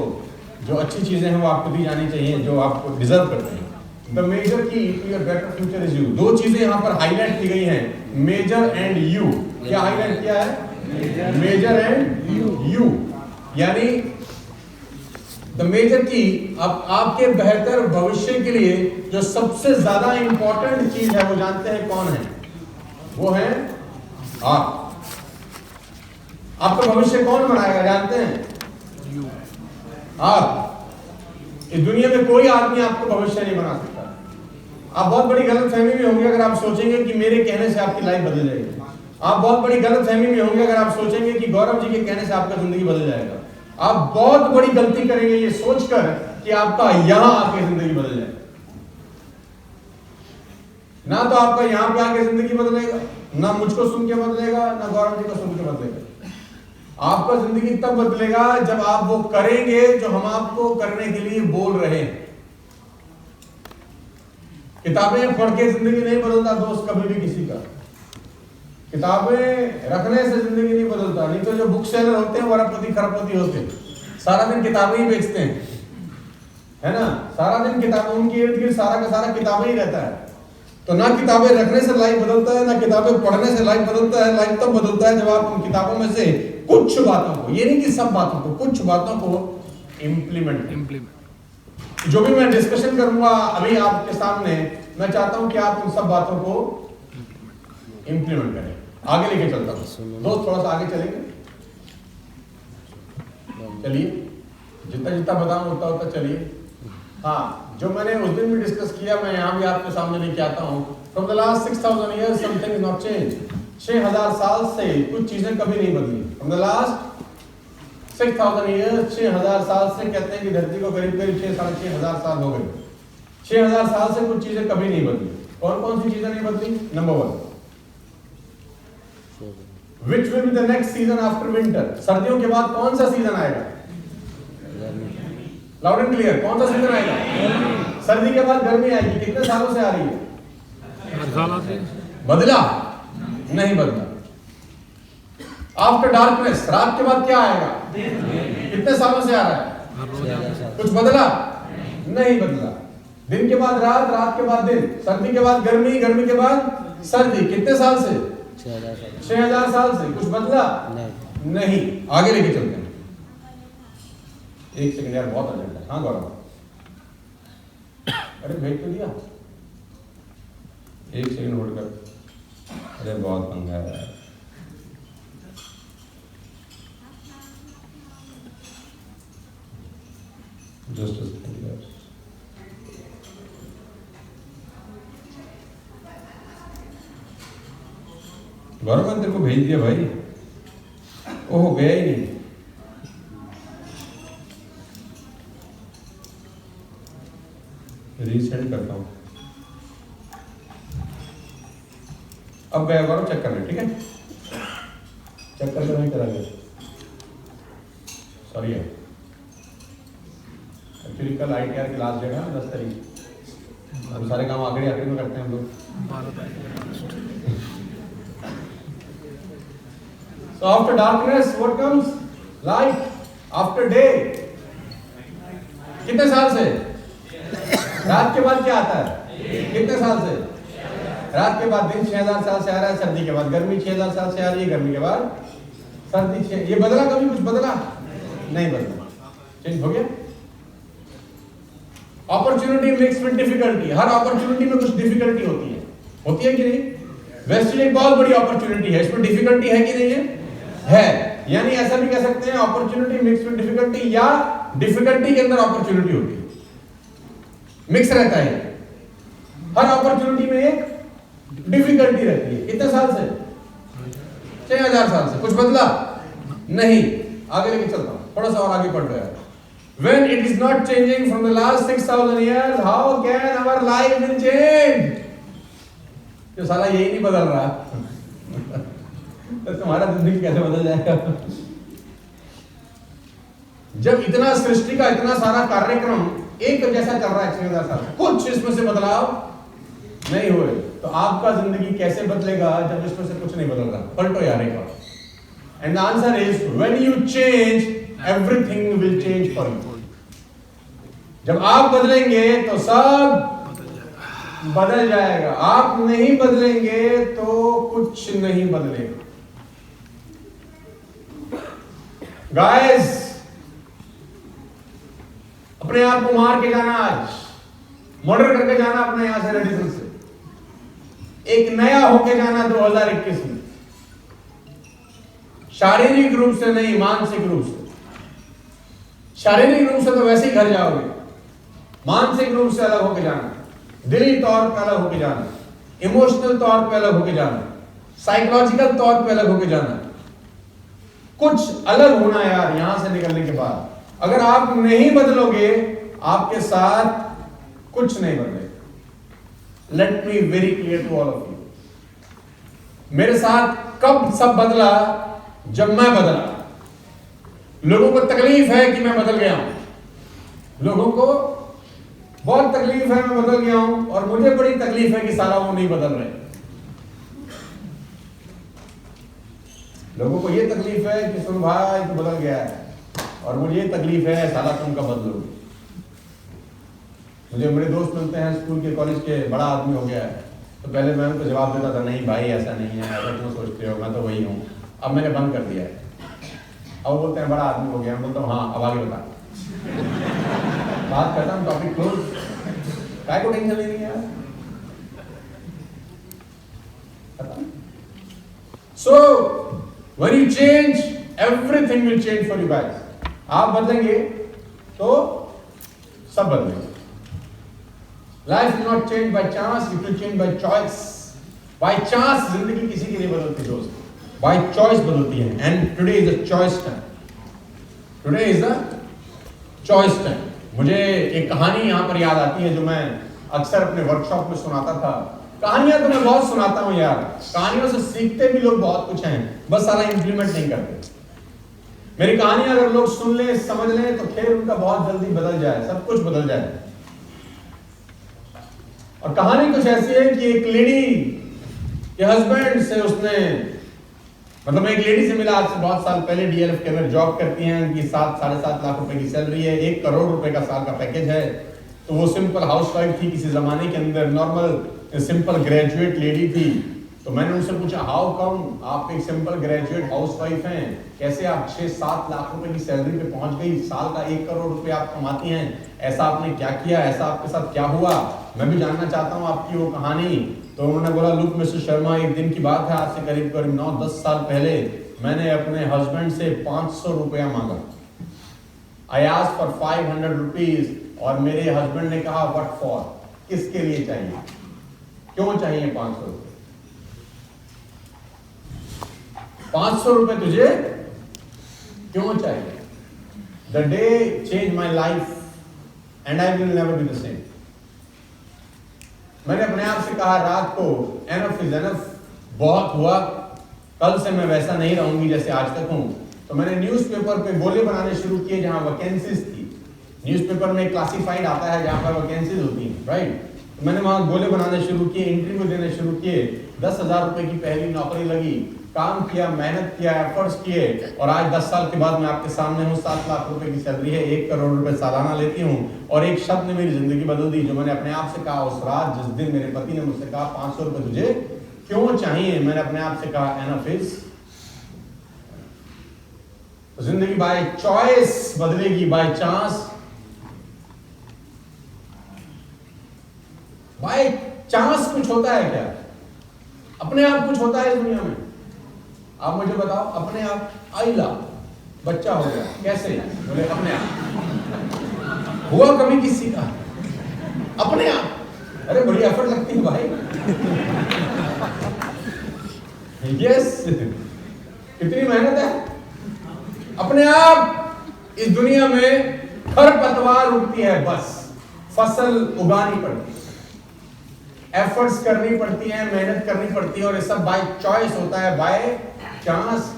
जो अच्छी चीज़ें हैं वो आपको दी जानी चाहिए, जो आपको डिजर्व करते हैं। The major key to your better future is you. 2 चीज़ें यहाँ पर हाईलाइट की गई हैं, मेजर एंड यू। क्या हाईलाइट किया है? मेजर एंड यू, यानी द मेजर की आपके बेहतर भविष्य के लिए जो सबसे ज्यादा इंपॉर्टेंट चीज है वो जानते हैं कौन है? वो है आप। आपका भविष्य कौन बनाएगा जानते हैं? आप। इस दुनिया में कोई आदमी आपको भविष्य नहीं बना सकता। आप बहुत बड़ी गलतफहमी में होंगे अगर आप सोचेंगे कि मेरे कहने से आपकी लाइफ बदल जाएगी। आप बहुत बड़ी गलतफहमी में होंगे अगर आप सोचेंगे कि गौरव जी के कहने से आपका जिंदगी बदल जाएगा। आप बहुत बड़ी गलती करेंगे ये सोचकर कि आपका यहां आके जिंदगी बदल जाए। ना तो आपका यहां पे आके जिंदगी बदलेगा, ना मुझको सुन के बदलेगा, ना गौरव जी को सुन के बदलेगा। आपका जिंदगी तब बदलेगा जब आप वो करेंगे जो हम आपको करने के लिए बोल रहे हैं। किताबें पढ़ के जिंदगी नहीं बदलता दोस्त कभी भी किसी का। किताबें रखने से जिंदगी नहीं बदलता। नहीं तो जो बुक सेलर होते हैं वो अरबपति खरबपति होते हैं, सारा दिन किताबें ही बेचते हैं, है ना। सारा दिन किताबें, उनके इर्द गिर्द सारा का सारा किताबें ही रहता है। तो ना किताबें रखने से लाइफ बदलता है, ना किताबें पढ़ने से लाइफ बदलता है। लाइफ तब बदलता है जब आप उन किताबों में से कुछ बातों को, ये नहीं कि सब बातों को, कुछ बातों को इम्प्लीमेंट। जो भी मैं डिस्कशन करूंगा अभी आपके सामने, मैं चाहता हूं कि आप उन सब बातों को इम्प्लीमेंट करें। आगे लेके चलता हूं दोस्त, थोड़ा सा आगे चलेंगे। चलिए, जितना जितना बताऊं उतना उतना चलिए। हाँ, जो मैंने उस दिन भी डिस्कस किया, मैं यहाँ भी आपके सामने लेके आता हूँ। From the last 6000 years something is not change. 6000 साल से कुछ चीजें कभी नहीं बदली। फ्रॉम द लास्ट 6000 years, 6000 साल से कहते हैं कि धरती को करीब करीब 6 साढ़े 6 हजार साल हो गए। 6000 साल से कुछ चीजें कभी नहीं बदली। कौन कौन सी चीजें नहीं बदली? Number 1, Which will be the next season after winter? सर्दियों के बाद कौन सा सीजन आएगा? लाउड एंड क्लियर, कौन सा सीजन आएगा? सर्दी के बाद गर्मी आएगी। कितने सालों से आ रही है? हर साल आती है। बदला? नहीं बदला। आफ्टर डार्कनेस, रात के बाद क्या आएगा? कितने सालों से आ रहा है? कुछ बदला? नहीं बदला। दिन के बाद रात, रात के बाद दिन, सर्दी के बाद गर्मी, गर्मी के बाद सर्दी। कितने साल से? 6000 साल से। कुछ बदला? नहीं। आगे लेके चलते हैं। एक सेकंड यार, बहुत अर्जेंट है। हाँ गौरव, अरे भेज तो दिया। एक सेकंड होल्ड कर। अरे बहुत पंगा है यार। जस्ट अ सेकंड यार। गौरव मैंने तेरे को भेज दिया भाई। ओह, गया ही नहीं। रीसेंड करता हूं। अब गया गौरव, चेक कर ले, ठीक है? चेक कर ले, नहीं करा गया। सॉरी है, एक्चुअली कल ITR की लास्ट डेट है ना, 10 तारीख। अब सारे काम आखिरी आखिरी में करते हैं हम लोग। So after darkness, what comes? Light. After day. कितने साल से? रात के बाद क्या आता है? कितने साल से? रात के बाद दिन 6000 साल से आ रहा है। सर्दी के बाद गर्मी 6000 साल से आ रही है। गर्मी के बाद सर्दी। ये बदला कभी? कुछ बदला? नहीं बदला। चेंज हो गया। Opportunity mix with difficulty. Her opportunity में कुछ डिफिकल्टी होती है कि नहीं? वेस्टर्न एक बहुत बड़ी अपॉर्चुनिटी है, इसमें डिफिकल्टी है कि नहीं है? यानी ऐसा भी कह सकते हैं अपॉर्चुनिटी मिक्स विद डिफिकल्टी, या डिफिकल्टी के अंदर अपॉर्चुनिटी होती है, मिक्स रहता है। हर अपॉर्चुनिटी में एक डिफिकल्टी रहती है। कितने साल से? 6000 साल से। कुछ बदला? नहीं। आगे लेके चलता हूं, थोड़ा सा और आगे पढ़ रहा है। When it is not changing from the last 6000 years, how can our life will change? जो साला यही नहीं बदल रहा तो तुम्हारा जिंदगी कैसे बदल जाएगा? जब इतना सृष्टि का इतना सारा कार्यक्रम एक जैसा चल रहा है 6000 साल, कुछ इसमें से बदलाव नहीं हुए, तो आपका जिंदगी कैसे बदलेगा जब इसमें से कुछ नहीं बदल रहा? पलटो यार एक बार। And the answer is when you change, everything will change for you. जब आप बदलेंगे तो सब बदल जाएगा। आप नहीं बदलेंगे तो कुछ नहीं बदलेगा। गाइस, अपने आप को मार के जाना, आज मर्डर करके जाना अपने यहां से, रेडिसन से एक नया होके जाना 2021 में। शारीरिक रूप से नहीं, मानसिक रूप से। शारीरिक रूप से तो वैसे ही घर जाओगे, मानसिक रूप से अलग होके जाना, दिली तौर पे अलग होके जाना, इमोशनल तौर पे अलग होके जाना, साइकोलॉजिकल तौर पे अलग होके जाना। कुछ अलग होना यार यहां से निकलने के बाद। अगर आप नहीं बदलोगे, आपके साथ कुछ नहीं बदलेगा। Let me very clear to all of you. मेरे साथ कब सब बदला? जब मैं बदला। लोगों को तकलीफ है कि मैं बदल गया हूं, लोगों को बहुत तकलीफ है, मैं बदल गया हूं, और मुझे बड़ी तकलीफ है कि साला वो नहीं बदल रहे। लोगों को ये तकलीफ है कि सुन भाई तू बदल गया है, और मुझे ये तकलीफ है साला तुम कब बदलोगे। मुझे मेरे दोस्त मिलते हैं स्कूल के, कॉलेज के, बड़ा आदमी हो गया है, तो पहले मैं उनको जवाब देता था नहीं भाई ऐसा नहीं है, ऐसा क्यों सोचते हो, मैं तो वही हूँ। अब मैंने बंद कर दिया है। अब बोलते हैं बड़ा आदमी हो गया, मैं बोलता हूँ हाँ अब आगे बता। बात करता हूँ, टॉपिक क्लोज। काय को टेंशन लेनी है यार। So when you change, everything will change for you guys. आप बदलेंगे तो सब बदलेंगे। Life will not change by chance, it will change by choice. By chance जिंदगी किसी के लिए बदलती दोस्त, by choice बदलती है। And today is the choice time. Today is the choice time. मुझे एक कहानी यहाँ पर याद आती है जो मैं अक्सर अपने वर्कशॉप में सुनाता था। कहानियां तो मैं बहुत सुनाता हूँ यार, कहानियों से सीखते भी लोग बहुत कुछ हैं, बस सारा इंप्लीमेंट नहीं करते। मेरी कहानियां अगर लोग सुन लें, समझ लें, तो खेल उनका बहुत जल्दी बदल जाए, सब कुछ बदल जाए। और कहानी कुछ ऐसी है कि एक लेडी के हस्बैंड से उसने, मतलब मैं एक लेडी से मिला आज से बहुत साल पहले, डीएलएफ के अंदर जॉब करती हैं, उनकी 7-7.5 लाख रुपए की सैलरी है, 1 करोड़ रुपए का साल का पैकेज है। तो वो सिंपल हाउसवाइफ थी, किसी जमाने के अंदर नॉर्मल सिंपल ग्रेजुएट लेडी थी। तो मैंने उनसे पूछा हाउ कम आप एक सिंपल ग्रेजुएट हाउसवाइफ हैं, कैसे आप 6-7 लाख रुपए की सैलरी पे पहुंच गई, साल का 1 करोड़ रुपए आप कमाती हैं, ऐसा आपने क्या किया, ऐसा आपके साथ क्या हुआ, मैं भी जानना चाहता हूँ आपकी वो कहानी। तो उन्होंने बोला लुक मिस्टर शर्मा, एक दिन की बात है, आज से करीब 9-10 साल पहले मैंने अपने हस्बैंड से 500 रुपया मांगा। आई आस्क्ड फॉर 500 रुपीज, और मेरे हस्बैंड ने कहा व्हाट फॉर, किसके लिए चाहिए, क्यों चाहिए 500 रुपए, 500 रुपए तुझे क्यों चाहिए। The day change my life and I will never be the same. मैंने अपने आप से कहा रात को एनफ इज एनफ, बहुत हुआ, कल से मैं वैसा नहीं रहूंगी जैसे आज तक हूं। तो मैंने न्यूज़पेपर पे गोले बनाने शुरू किए जहां वैकेंसीज थी। न्यूज़पेपर में क्लासिफाइड आता है जहां पर वैकेंसीज होती हैं, राइट। तो मैंने वहां गोले बनाने शुरू किए, इंटरव्यू देने शुरू किए, 10,000 रुपए की पहली नौकरी लगी, काम किया, मेहनत किया, एफर्ट्स किए, और आज 10 साल के बाद मैं आपके सामने हूँ। 7 लाख रुपए की सैलरी है, 1 करोड़ रुपए सालाना लेती हूँ, और एक शब्द ने मेरी जिंदगी बदल दी। जो मैंने अपने आप से कहा उस रात, जिस दिन मेरे पति ने मुझसे कहा 500 रुपए तुझे क्यों चाहिए, मैंने अपने आप से कहा एनफ इज। जिंदगी बाय चॉइस बदलेगी, बाय चांस। बाय चांस कुछ होता है क्या? अपने आप कुछ होता है इस दुनिया में? आप मुझे बताओ, अपने आप आइला बच्चा हो गया, कैसे? बोले अपने आप। हुआ कभी किसी का? अपने आप। अरे बड़ी एफर्ट लगती है भाई। यस, कितनी मेहनत है। अपने आप इस दुनिया में खरपतवार उगती है, बस फसल उगानी पड़ती है, एफर्ट्स करनी पड़ती है, मेहनत करनी पड़ती है, और ये सब बाय चॉइस होता है, बाय चांस।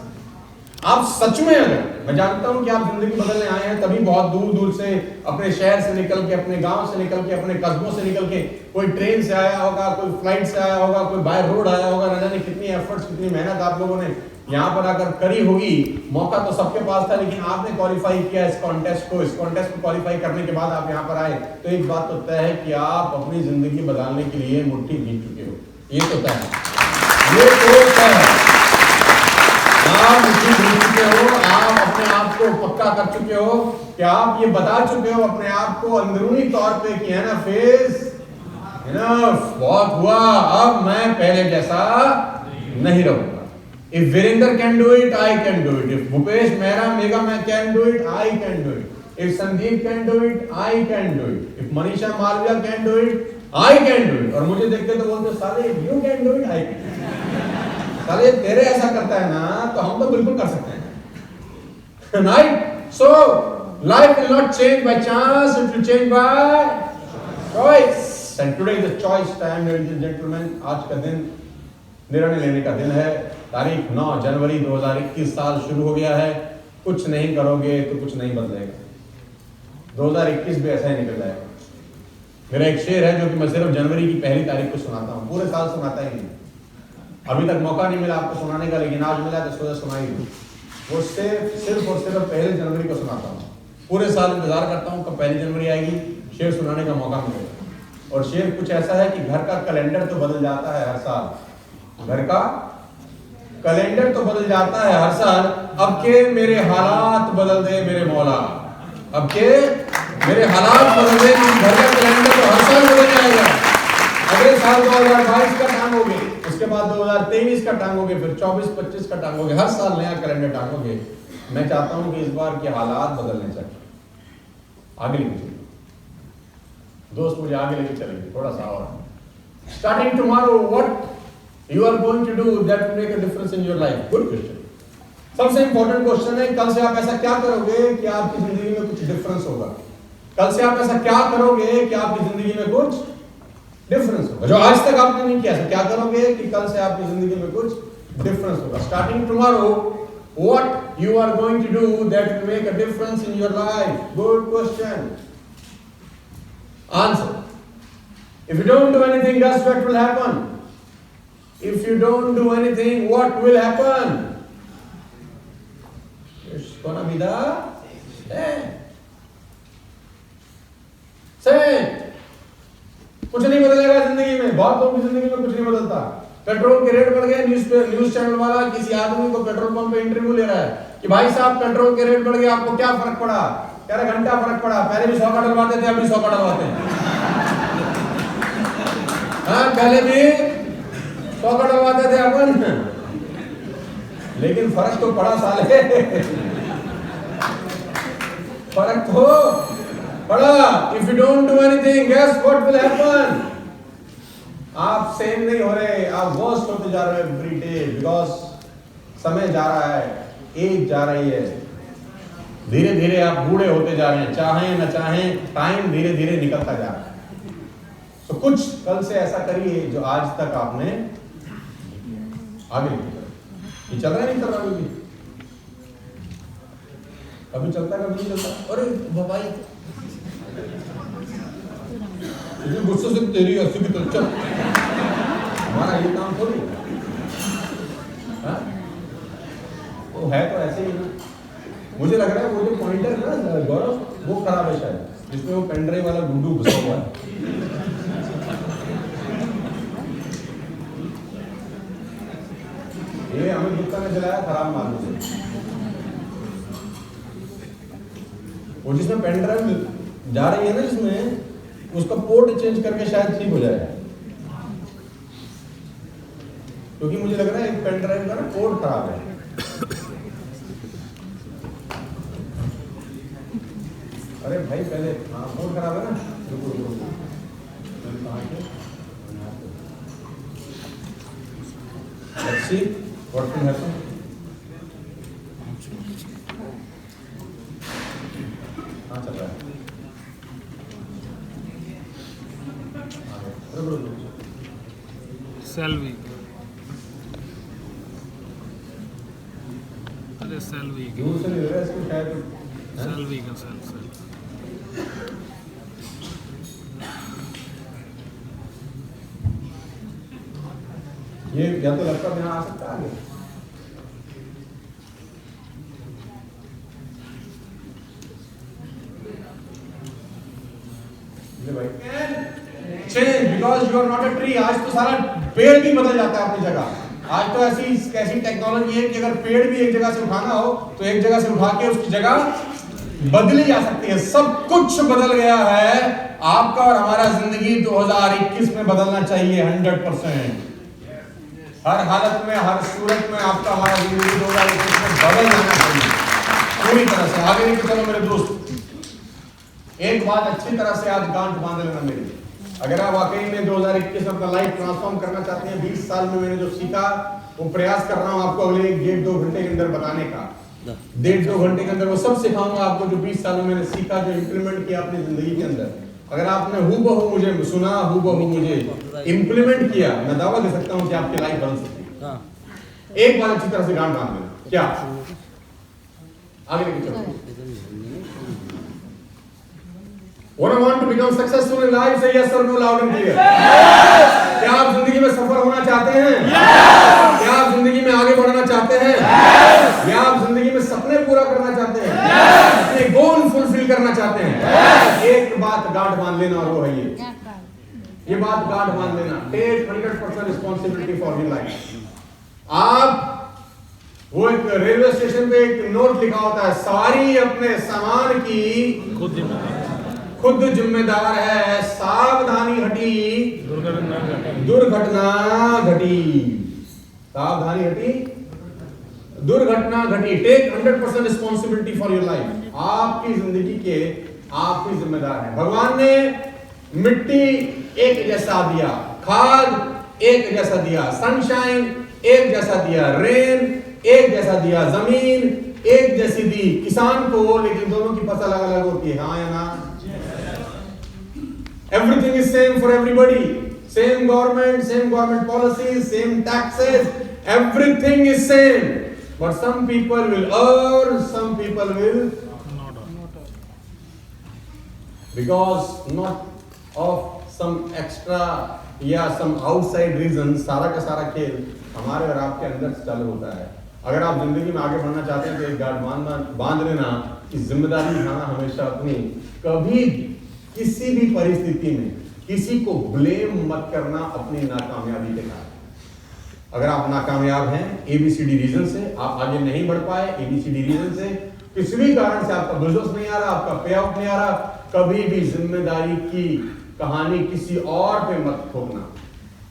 आप सच में, अगर मैं जानता हूं कि आप जिंदगी बदलने आए हैं, तभी बहुत दूर दूर से, अपने शहर से निकल के, अपने गांव से निकल के, अपने कस्बों से निकल के, कोई ट्रेन से आया होगा, कोई फ्लाइट से आया होगा, कोई बाय रोड आया होगा, न जाने कितनी एफर्ट्स, कितनी मेहनत आप लोगों ने यहाँ पर आकर करी होगी। मौका तो सबके पास था, लेकिन आपने क्वालिफाई किया इस कॉन्टेस्ट को। इस कॉन्टेस्ट को क्वालिफाई करने के बाद आप यहाँ पर आए, तो एक बात तो तय है कि आप अपनी जिंदगी बदलने के लिए मुट्ठी जीत चुके हो। ये तो तय है, ये तो तय है। आप मुट्ठी जीत चुके हो, आप अपने आप को पक्का कर चुके हो कि आप ये बता चुके हो अपने आप को अंदरूनी तौर पे कि है ना फेस, इनफ, बहुत हुआ, अब मैं पहले जैसा नहीं रहूंगा। If Virender can do it, I can do it. If Bhupesh Mehra can do it, I can do it. If Sandeep can do it, I can do it. If Manisha Malviya can do it, I can do it. और मुझे देखते तो बोलते साले you can do it, I can do it. साले तेरे ऐसा करता है ना, तो हम तो बिल्कुल कर सकते हैं, right? So life will not change by chance; it will change by choice. And today is the choice time, ladies and gentlemen. आज का दिन निर्णय लेने का दिन है। तारीख 9 जनवरी 2021 साल शुरू हो गया है। कुछ नहीं करोगे तो कुछ नहीं बदलेगा। 2021 भी ऐसा ही निकल जाएगा। मेरा एक शेर है जो कि मैं सिर्फ जनवरी की पहली तारीख को सुनाता हूँ, पूरे साल सुनाता ही नहीं। अभी तक मौका नहीं मिला आपको सुनाने का, लेकिन आज मिला तो सोचा सुनाई दूं। वो सिर्फ और सिर्फ पहली जनवरी को सुनाता हूँ। पूरे साल इंतजार करता हूँ कब पहली जनवरी आएगी, शेर सुनाने का मौका मिलेगा। और शेर कुछ ऐसा है कि घर का कैलेंडर तो बदल जाता है हर साल, घर का कैलेंडर तो बदल जाता है हर साल, अब के मेरे हालात बदल दे मेरे मौला, अब के मेरे हालात बदल दे, घर का कैलेंडर तो हर साल बदल जाएगा। अगले साल 2022 का टांगोगे, उसके बाद 2023 का टांगोगे, फिर 24-25 का टांगोगे, हर साल नया कैलेंडर टांगोगे। मैं चाहता हूं कि इस बार के हालात बदलने चाहिए, आगे लेके चलिए दोस्त, मुझे आगे लेके चलेंगे थोड़ा सा और। Starting tomorrow what you are going to do that will make a difference in your life? Good question. सबसे इंपॉर्टेंट क्वेश्चन है, कल से आप ऐसा क्या करोगे कि आपकी जिंदगी में कुछ डिफरेंस होगा? कल से आप ऐसा क्या करोगे कि आपकी जिंदगी में कुछ डिफरेंस होगा? जो आज तक आपने नहीं किया, क्या करोगे कि कल से आपकी जिंदगी में कुछ डिफरेंस होगा? Starting tomorrow what you are going to do that will make a difference in your life? Good question. Answer. If you don't do anything, guess what will happen? If you don't do anything, what will happen? It's gonna be the same. Same. कुछ नहीं बदलेगा जिंदगी में, बहुत लोगों की जिंदगी में कुछ नहीं बदलता। पेट्रोल के रेट बढ़ गए, न्यूज चैनल वाला किसी आदमी को पेट्रोल पंप पे इंटरव्यू ले रहा है कि भाई साहब पेट्रोल के रेट बढ़ गए, आपको क्या फर्क पड़ा? कह रहा घंटा फर्क पड़ा, पहले भी 100 का डलवाते थे, अभी 100 का डलवाते हैं। हाँ, पहले भी 100 का डलवाते थे अपन, लेकिन फर्क तो पड़ा साले, फर्क तो पड़ा। If you don't do anything, guess what will happen? आप सेम नहीं हो रहे, आप वर्स्ट होते जा रहे हैं एवरी डे, बिकॉज समय जा रहा है, एज जा रही है, धीरे धीरे आप बूढ़े होते जा रहे हैं, चाहें न चाहें टाइम धीरे धीरे निकलता जा रहा है। तो कुछ कल से ऐसा करिए जो आज तक आपने आगे नहीं किया। ये चल रहा है, नहीं चल रहा अभी? कभी चलता है, कभी नहीं चलता। अरे भाई गुस्से से तेरी हंसी की तरफ चल, हमारा ये काम थोड़ी है। वो है तो ऐसे ही ना। मुझे लग रहा है वो जो पॉइंटर है ना गौरव, वो खराब है शायद, जिसमें वो पेनड्राइव वाला गुड्डू घुसा हुआ है। ये अमित गुप्ता ने चलाया खराब मालूम से। वो जिसमें पेनड्राइव जा रही है ना, जिसमें उसका पोर्ट चेंज करके शायद ठीक हो जाएगा, क्योंकि मुझे लग रहा है एक पेन ड्राइव का ना पोर्ट खराब है। अरे भाई पहले हाँ पोर्ट खराब है ना, let's see what will happen. हाँ चल रहा है। सेल्वी, अरे सेल्वी दूर से नहीं रहा इसको शायद, सेल्वी का सेल ये या तो लैपटॉप यहाँ आ सकता है आगे। Because you are not a tree. आज तो सारा पेड़ भी बदल जाता है अपनी जगह। आज तो ऐसी कैसी टेक्नोलॉजी है कि अगर पेड़ भी एक जगह से उठाना हो तो एक जगह से उठा के उसकी जगह बदली जा सकती है। सब कुछ बदल गया है। आपका और हमारा जिंदगी 2021 में बदलना चाहिए 100%। हर हालत में, हर सूरत में आपका हमारा जिंदगी 2021 में बदल जाना चाहिए पूरी तरह से। आगे लेके चलो मेरे दोस्त। एक बात अच्छी तरह से आज गांठ बांध लेना मेरी, अगर आप वाकई में 2021 में अपना लाइफ ट्रांसफॉर्म करना चाहते हैं, 20 साल में मैंने जो सीखा वो प्रयास कर रहा हूं आपको अगले 1-2 घंटे के अंदर बताने का। 1.5-2 घंटे के अंदर वो सब सिखाऊंगा आपको जो 20 साल में मैंने सीखा, जो इम्प्लीमेंट किया अपनी जिंदगी के अंदर। अगर आपने हूबहू मुझे सुना, हूबहू मुझे इम्प्लीमेंट किया, मैं दावा दे सकता हूं कि आपकी लाइफ बदल सकती है। एक बार अच्छी तरह से गांठ बांध लेना। क्या आगे लेके चलो। Wanna want to become successful in life? Say yes or no loud and clear. क्या आप जिंदगी में सफल होना चाहते हैं? क्या आप जिंदगी में आगे बढ़ना चाहते हैं? क्या आप जिंदगी में सपने पूरा करना चाहते हैं? अपने गोल फुलफिल करना चाहते हैं? एक बात गांठ बांध लेना, और वो है ये बात गांठ बांध लेना, take 100% responsibility for your life. आप वो एक रेलवे स्टेशन पे एक नोट लिखा होता है, सवारी अपने सामान की खुद जिम्मेदार है, सावधानी हटी दुर्घटना घटी, सावधानी हटी दुर्घटना घटी। Take 100% responsibility for your life. आपकी जिंदगी के आप ही जिम्मेदार हैं। भगवान ने मिट्टी एक जैसा दिया, खाद एक जैसा दिया, सनशाइन एक जैसा दिया, रेन एक जैसा दिया, जमीन एक जैसी दी किसान को, लेकिन दोनों की फसल अलग अलग होती है, हाँ या ना? Everything is same for everybody. Same government policies, same taxes, everything is same. But some people will earn, some people will not. Because not of some extra या some outside reason, सारा का सारा खेल हमारे और आपके अंदर से चालू होता है। अगर आप जिंदगी में आगे बढ़ना चाहते हैं तो एक गांठ बांध लेना कि जिम्मेदारी उठाना हमेशा अपनी, कभी किसी भी परिस्थिति में किसी को ब्लेम मत करना अपनी नाकामयाबी के कारण। अगर आप नाकामयाब हैं ABCD रीजन से, आप आगे नहीं बढ़ पाए ABCD रीजन से, किसी भी कारण से आपका बिजनेस नहीं आ रहा, आपका पे आउट नहीं आ रहा, कभी भी जिम्मेदारी की कहानी किसी और पे मत थोपना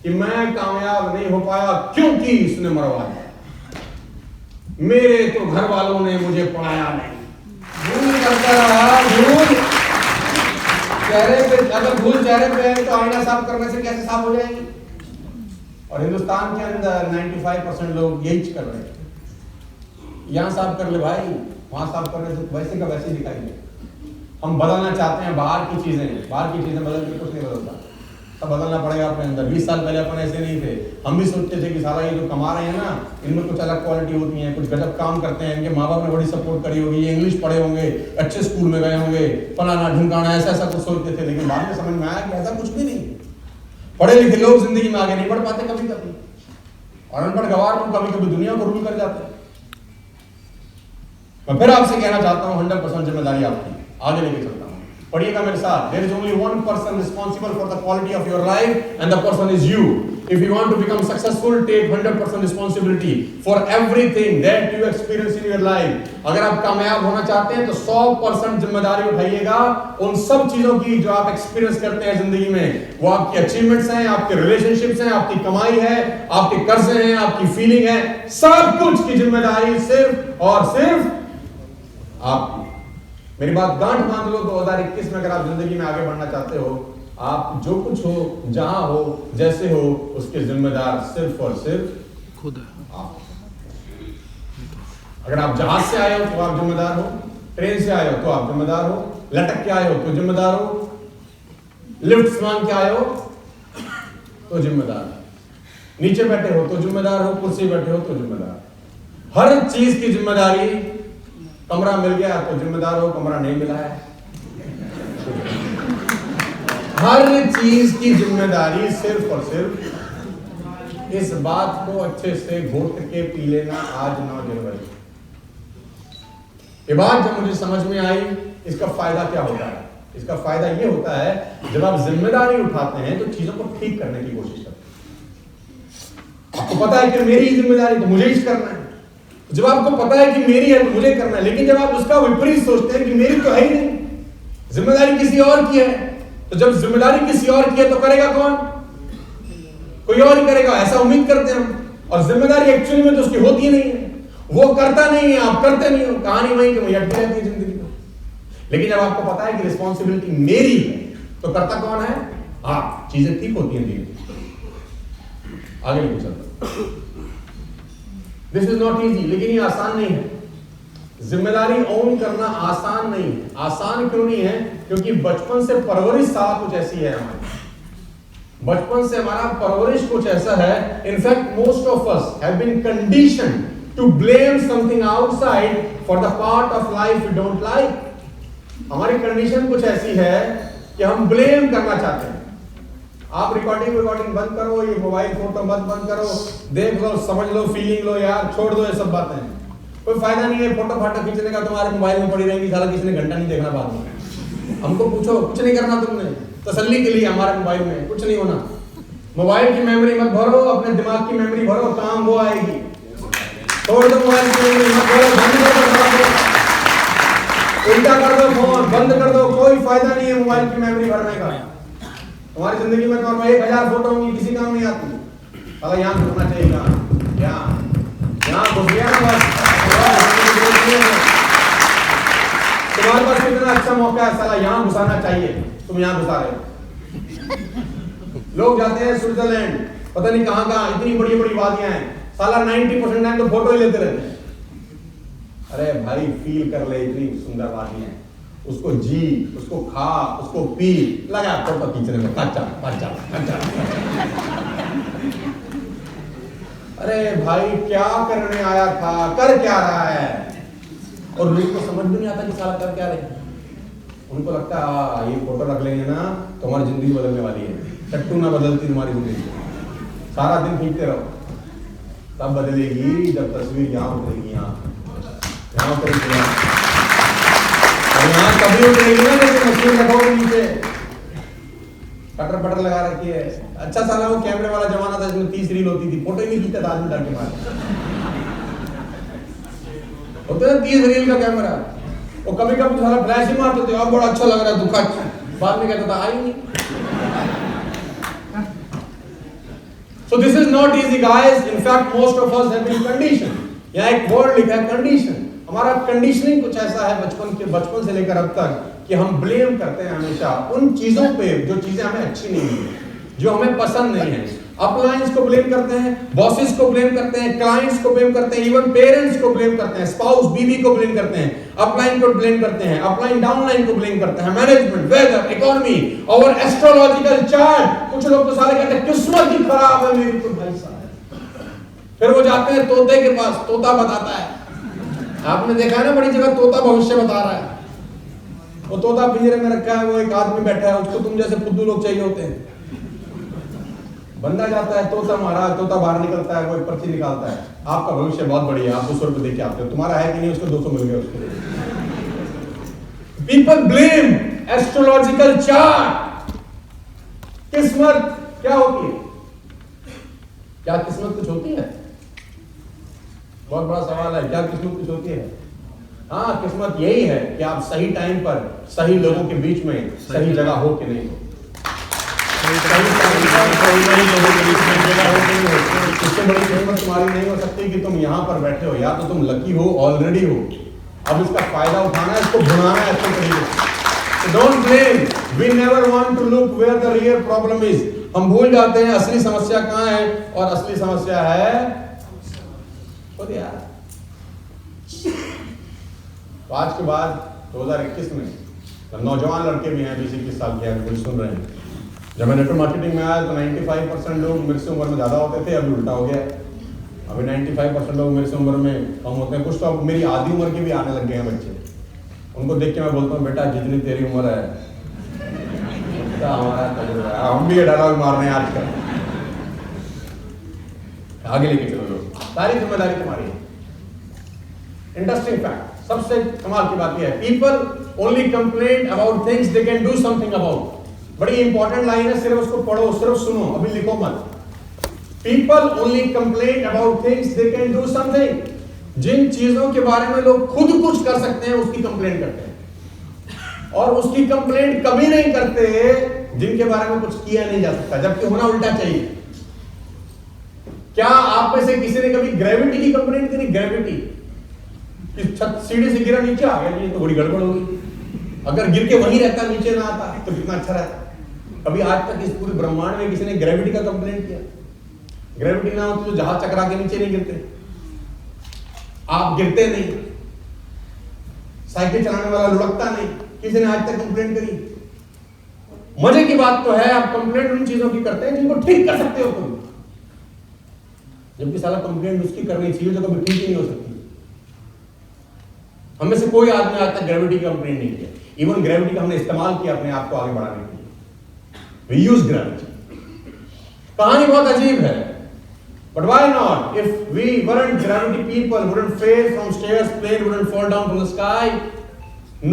कि मैं कामयाब नहीं हो पाया क्योंकि इसने मरवाया, मेरे तो घर वालों ने मुझे पढ़ाया नहीं। भूल करता रहा, भूल चेहरे पे, अगर भूल चेहरे पे है तो आईना साफ करने से कैसे साफ हो जाएगी? और हिंदुस्तान के अंदर 95% लोग यही कर रहे हैं। यहाँ साफ कर ले भाई, वहां साफ करने से वैसे का वैसे दिखाई दे। हम बदलना चाहते हैं बाहर की चीजें बदल के कुछ नहीं बदलता, तब बदलना पड़ेगा अपने अंदर। 20 साल पहले अपन ऐसे नहीं थे, हम भी सोचते थे कि सारा ये जो कमा रहे हैं ना, इनमें कुछ अलग क्वालिटी होती है, कुछ गजब काम करते हैं, इनके माँ बाप ने बड़ी सपोर्ट करी होगी, ये इंग्लिश पढ़े होंगे, अच्छे स्कूल में गए होंगे, फलाना ढिमकाना, ऐसा कुछ सोचते थे। लेकिन बाद में समझ में आया कि ऐसा कुछ भी नहीं। पढ़े लिखे लोग जिंदगी में आगे नहीं बढ़ पाते कभी कभी, और अनपढ़ गवार लोग कभी कभी दुनिया को रूल कर जाते हैं। मैं फिर आपसे कहना चाहता हूँ 100% जिम्मेदारी आपकी, आगे लेके चलता हूँ। पढ़िएगा मेरे साथ। There is only one person responsible for the quality of your life, and the person is you. If you want to become successful, take 100% responsibility for everything that you experience in your life. अगर आप कामयाब होना चाहते हैं तो 100% जिम्मेदारी उठाइएगा उन सब चीजों की जो आप एक्सपीरियंस करते हैं जिंदगी में। वो आपकी अचीवमेंट्स हैं, आपके रिलेशनशिप्स हैं, आपकी कमाई है, आपके कर्जे हैं, आपकी फीलिंग है, सब कुछ की जिम्मेदारी सिर्फ और सिर्फ आपकी। मेरी बात गांठ बांध लो। 2021 में अगर आप जिंदगी में आगे बढ़ना चाहते हो, आप जो कुछ हो, जहां हो, जैसे हो, उसके जिम्मेदार सिर्फ और सिर्फ खुद है आप। अगर आप जहाज से आए हो तो आप जिम्मेदार हो, ट्रेन से आए हो तो आप जिम्मेदार हो, लटक के आए हो तो जिम्मेदार हो, लिफ्ट मांग के आए हो तो जिम्मेदार, नीचे बैठे हो तो जिम्मेदार हो, कुर्सी बैठे हो तो जिम्मेदार। हर चीज की जिम्मेदारी। कमरा मिल गया तो जिम्मेदार हो, कमरा नहीं मिला है, हर चीज की जिम्मेदारी सिर्फ और सिर्फ। इस बात को अच्छे से घोट के पी लेना आज 9 जनवरी। ये बात जब मुझे समझ में आई, इसका फायदा क्या होता है? इसका फायदा ये होता है, जब आप जिम्मेदारी उठाते हैं तो चीजों को ठीक करने की कोशिश करते हैं। आपको पता है कि मेरी जिम्मेदारी तो मुझे ही करना है। जब आपको पता है कि मेरी है तो मुझे करना है, लेकिन जब आप उसका विपरीत सोचते हैं कि मेरी तो है ही नहीं, जिम्मेदारी किसी और की है, तो जब जिम्मेदारी किसी और की है तो करेगा कौन? कोई और ही करेगा, ऐसा उम्मीद करते हैं हम। और जिम्मेदारी एक्चुअली में तो उसकी होती ही नहीं है, वो करता नहीं है, आप करते नहीं हो, कहानी वहीं की वहीं अटकी रहती है जिंदगी में। लेकिन जब आपको पता है कि रिस्पॉन्सिबिलिटी मेरी है तो करता कौन है? आप। चीजें ठीक होती हैं धीरे। आगे लेके चलते। दिस इज नॉट इजी, लेकिन ये आसान नहीं है। जिम्मेदारी ओन करना आसान नहीं है। आसान क्यों नहीं है? क्योंकि बचपन से परवरिश सारा कुछ ऐसी है हमारी। बचपन से हमारा परवरिश कुछ ऐसा है। In fact most of us have been conditioned to blame something outside for the part of life we don't like. हमारी कंडीशन कुछ ऐसी है कि हम ब्लेम करना चाहते हैं। आप रिकॉर्डिंग बंद करो, ये मोबाइल फोटो मत बंद करो, देख लो, समझ लो, फीलिंग लो यार, छोड़ दो ये सब बातें, कोई फायदा नहीं है फोटो फाटो खींचने का, तुम्हारे मोबाइल में पड़ी रहेंगी, साला किसी ने घंटा नहीं देखना बाद में। हमको पूछो, कुछ नहीं करना तुमने, तसल्ली के लिए हमारे मोबाइल में कुछ नहीं होना। मोबाइल की मेमोरी मत भरो, अपने दिमाग की मेमोरी भरो, काम वो आएगी। छोड़ दो मोबाइल की मेमोरी मत भरो, बंद कर दो, उल्टा कर दो फोन, बंद कर दो, कोई फायदा नहीं है मोबाइल की मेमोरी भरने का। हमारी जिंदगी में तो 1000 फोटो होंगी, किसी काम नहीं आती। अगर यहाँ घुसना चाहिए, यहाँ घुस गया ना बस, तुम्हारे पास कितना अच्छा मौका है, साला यहाँ घुसाना चाहिए, तुम यहाँ घुसा रहे हो। लोग जाते हैं स्विट्जरलैंड, पता नहीं कहाँ, इतनी बड़ी बड़ी वादियां हैं, साला 90% टाइम तो फोटो ही लेते रहते हैं। अरे भाई फील कर ले, इतनी सुंदर वादियां, उसको जी, उसको खा, उसको पी, लगा फोटो खींचने में, अरे भाई क्या करने आया था, कर क्या रहा है? और लोग को समझ भी नहीं आता कि साला कर क्या रहे। उनको लगता है ये फोटो रख लेंगे ना तो हमारी जिंदगी बदलने वाली है। टट्टू ना बदलती तुम्हारी जिंदगी, सारा दिन खींचते रहो, तब बदलेगी जब तस्वीर यहाँ उतरेगी, यहाँ उतरेगी, यहाँ कभी उतरेगी ना जैसे मशीन रखोगे नीचे, कटर पटर लगा रखी है। अच्छा साला वो कैमरे वाला जमाना था जिसमें 30 रील होती थी, फोटो ही नहीं खींचता था आदमी डाल के मार होते ना 30 रील का कैमरा, वो कभी कभी साला फ्लैश ही मारते थे, अब बड़ा अच्छा लग रहा है दुखा, बाद में कहता था आई नहीं। So this is not easy guys, in fact most of us have been conditioned। यहाँ एक वर्ड लिखा है कंडीशन। हमारा कंडीशनिंग कुछ ऐसा है बचपन से लेकर अब तक कि हम ब्लेम करते हैं हमेशा उन चीजों पे जो चीजें हमें अच्छी नहीं है, जो हमें पसंद नहीं है। अपलायंस को ब्लेम करते हैं, बॉसेस को ब्लेम करते हैं, क्लाइंट्स को ब्लेम करते हैं, इवन पेरेंट्स को ब्लेम करते हैं, स्पाउस बीवी को ब्लेम करते हैं, अपलाइन को ब्लेम करते हैं, अपलाइन डाउनलाइन को ब्लेम करते हैं, मैनेजमेंट, वेदर, इकोनॉमी और एस्ट्रोलॉजिकल चार्ट। कुछ लोग तो साले कहते हैं किस्मत ही खराब है मेरी, तो भाई साहब फिर वो जाते हैं तोते के पास, तोता बताता है। आपने देखा है ना बड़ी जगह तोता भविष्य बता रहा है, वो तोता पिंजरे में रखा है, वो एक आदमी बैठा है, उसको तुम जैसे फुद्दू लोग चाहिए होते हैं। बंदा जाता है, तोता मारा, तोता बाहर निकलता है, वो एक पर्ची निकालता है, आपका भविष्य बहुत बढ़िया, आप 200 रुपए देके आते हो, तुम्हारा है कि नहीं, उसको 200 मिल गया उसको। People blame astrological chart. किस्मत क्या होती है? क्या किस्मत कुछ होती है? बहुत बड़ा सवाल है, क्या किस्मत कुछ होती है? हाँ, किस्मत यही है कि आप सही टाइम पर सही लोगों के बीच में सही जगह हो कि नहीं हो। इससे बड़ी किस्मत तुम्हारी नहीं हो सकती कि तुम यहाँ पर बैठे हो, या तो तुम लकी हो, ऑलरेडी हो, अब इसका फायदा उठाना है, इसको भुनाना है अच्छे तरीके से। Don't blame, we never want to look where the real problem is. हम भूल जाते हैं असली समस्या कहाँ है, और असली समस्या है खुद यार। तो आज के बाद 2021 में नौजवान लड़के भी हैं 20-21 साल के, कुछ सुन रहे हैं। जब मैं नेटवर्क मार्केटिंग में आया तो 95% लोग मेरे से उम्र में ज़्यादा होते थे, अभी उल्टा हो गया। अभी 95% लोग मेरे से उम्र में कम होते हैं, कुछ तो अब मेरी आधी उम्र के भी आने लग गए हैं बच्चे। उनको देख के मैं बोलता हूँ बेटा जितनी तेरी उम्र है हमारा तजुर्बा है, हम भी ये डायलॉग मार रहे हैं आजकल। आगे लेके चलो लोग, सारी जिम्मेदारी तुम्हारी है। इंटरेस्टिंग फैक्ट, सबसे कमाल की बात यह है, people only complain about things they can do something about. बड़ी इंपॉर्टेंट लाइन है, सिर्फ उसको पढ़ो, सिर्फ सुनो, अभी लिखो मत। People only complain about things they can do something. जिन चीजों के बारे में लोग खुद कुछ कर सकते हैं उसकी कंप्लेंट करते हैं, और उसकी कंप्लेंट कभी नहीं करते जिनके बारे में कुछ किया नहीं जा सकता, जबकि होना उल्टा चाहिए। क्या आप में से किसी ने कभी ग्रेविटी की कंप्लेंट करी? ग्रेविटी, छत सीढ़ी से गिरा नीचे आ गया, ये तो बड़ी गड़बड़ होगी। अगर गिर के वहीं रहता, नीचे ना आता तो कितना अच्छा रहता। कभी आज तक इस पूरे ब्रह्मांड में किसी ने ग्रेविटी का कंप्लेंट किया? ग्रेविटी ना होती तो जहाज चकरा के नीचे नहीं गिरते, आप गिरते नहीं, साइकिल चलाने वाला लुढ़कता नहीं, किसी ने आज तक कंप्लेंट करी? मजे की बात तो है आप कंप्लेंट उन चीजों की करते हैं जिनको ठीक कर सकते हो तुम, जबकि साला कंप्लेंट उसकी करनी चाहिए जो कभी ठीक ही नहीं हो सकती। हमें से कोई आदमी आज तक ग्रेविटी की कंप्लेंट नहीं किया। इवन ग्रेविटी का हमने इस्तेमाल किया अपने आप को आगे बढ़ाने के लिए। We use gravity. कहानी बहुत अजीब है, but why not? If we weren't gravity, people wouldn't fail from stairs, plane wouldn't fall down from the sky.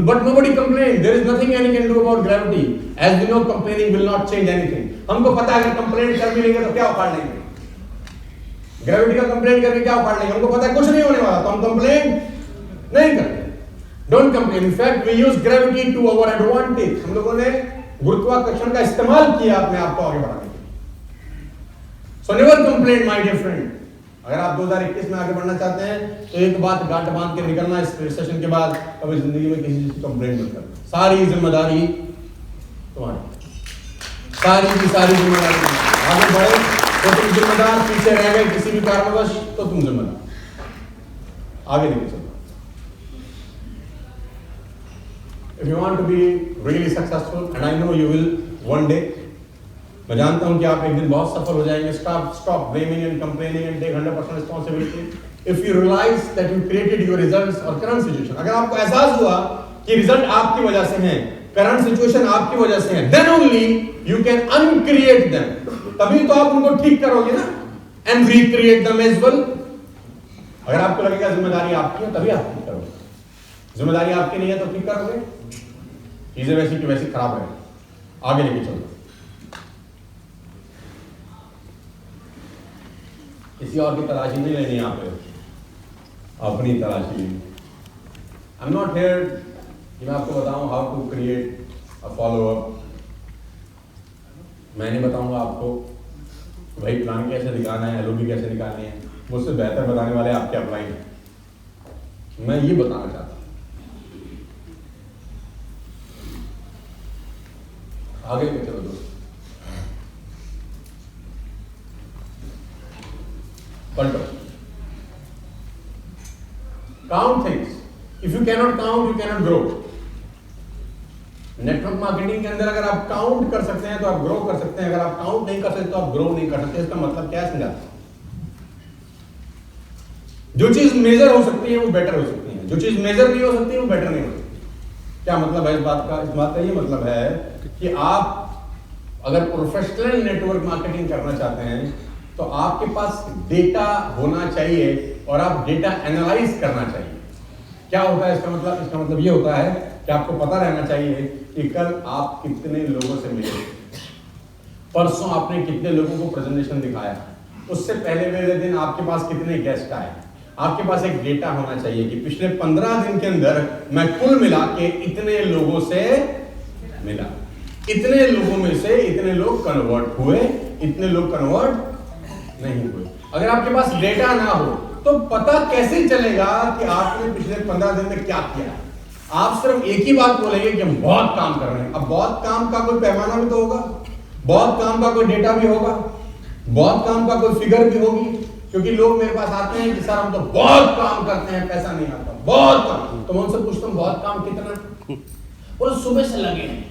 But nobody complained. There is nothing any can do about gravity. As we know, complaining will not change anything. हमको पता है अगर कंप्लेंट कर भी लेंगे तो क्या उखाड़ लेंगे? ग्रेविटी का कंप्लेंट करके क्या उखाड़ लेंगे? हमको पता है कुछ नहीं होने वाला, तो हम कंप्लेंट नहीं करते। Don't complain. In fact, we use gravity to our advantage. हम लोगों ने गुरुत्वाकर्षण का इस्तेमाल किया अपने आप को आगे बढ़ाने के लिए। So never complain, my dear friend. अगर आप 2021 में आगे बढ़ना चाहते हैं तो एक बात गांठ बांध के निकलना इस सेशन के बाद, कभी जिंदगी में किसी चीज की कंप्लेंट मत करना। सारी जिम्मेदारी तुम्हारी, सारी की सारी जिम्मेदारी। आगे बढ़े तो तुम जिम्मेदार, पीछे रह गए किसी भी कारणवश तो तुम जिम्मेदार। आगे लेके चलो। If you want to be really successful, and I know you will one day, मैं जानता हूं कि आप एक दिन बहुत सफल हो जाएंगे। Stop blaming and complaining and take 100% responsibility. If you realize that you created your results or current situation, अगर आपको एहसास हुआ कि रिजल्ट आपकी वजह से हैं, करंट सिचुएशन आपकी वजह से है, then only you can uncreate them. तभी तो आप उनको ठीक करोगे ना, and recreate them as well. अगर आपको लगेगा जिम्मेदारी आपकी है तभी आप ठीक करोगे, जिम्मेदारी आपकी नहीं है तो ठीक करोगे, चीजें वैसी की वैसी खराब है। आगे लेके चलो। किसी और की तलाशी नहीं लेनी, यहाँ पे अपनी तलाशी लेनी। आई एम नॉट हियर कि मैं आपको बताऊं how to create a follow up. मैं नहीं बताऊंगा आपको भाई प्लान कैसे दिखाना है, एलओबी कैसे निकालनी है। मुझसे बेहतर बताने वाले आपके अपलाइन हैं। मैं ये बताना चाहता हूं। आगे के चलो दोस्तों, पलटो। Count things. If you cannot count, you cannot grow. Network marketing के अंदर अगर आप काउंट कर सकते हैं तो आप ग्रो कर सकते हैं, अगर आप काउंट नहीं कर सकते तो आप ग्रो नहीं कर सकते। इसका मतलब क्या है समझाते हैं? जो चीज मेजर हो सकती है वो बेटर हो सकती है, जो चीज मेजर नहीं हो सकती वो बेटर नहीं हो सकती। क्या मतलब है इस बात का? इस बात का ये मतलब है कि आप अगर प्रोफेशनल नेटवर्क मार्केटिंग करना चाहते हैं तो आपके पास डेटा होना चाहिए और आप डेटा एनालाइज करना चाहिए। क्या होता है इसका मतलब? इसका मतलब ये होता है कि आपको पता रहना चाहिए कि कल आप कितने लोगों से मिले, परसों आपने कितने लोगों को प्रेजेंटेशन दिखाया, उससे पहले वाले दिन आपके पास कितने गेस्ट आए। आपके पास एक डेटा होना चाहिए कि पिछले 15 दिन के अंदर मैं कुल मिला के इतने लोगों से मिला, इतने लोगों में से इतने लोग कन्वर्ट हुए, इतने लोग कन्वर्ट नहीं हुए। अगर आपके पास डेटा ना हो तो पता कैसे चलेगा कि आपने पिछले 15 दिन में क्या किया? आप सिर्फ एक ही बात बोलेंगे कि हम बहुत काम कर रहे हैं। अब बहुत काम का कोई पैमाना भी तो होगा, बहुत काम का कोई डेटा भी होगा, बहुत काम का कोई फिगर भी होगी। क्योंकि लोग मेरे पास आते हैं कि सर हम तो बहुत काम करते हैं, पैसा नहीं आता, बहुत काम। तो मैं उनसे पूछता हूँ बहुत काम कितना? वो सुबह से लगे हैं,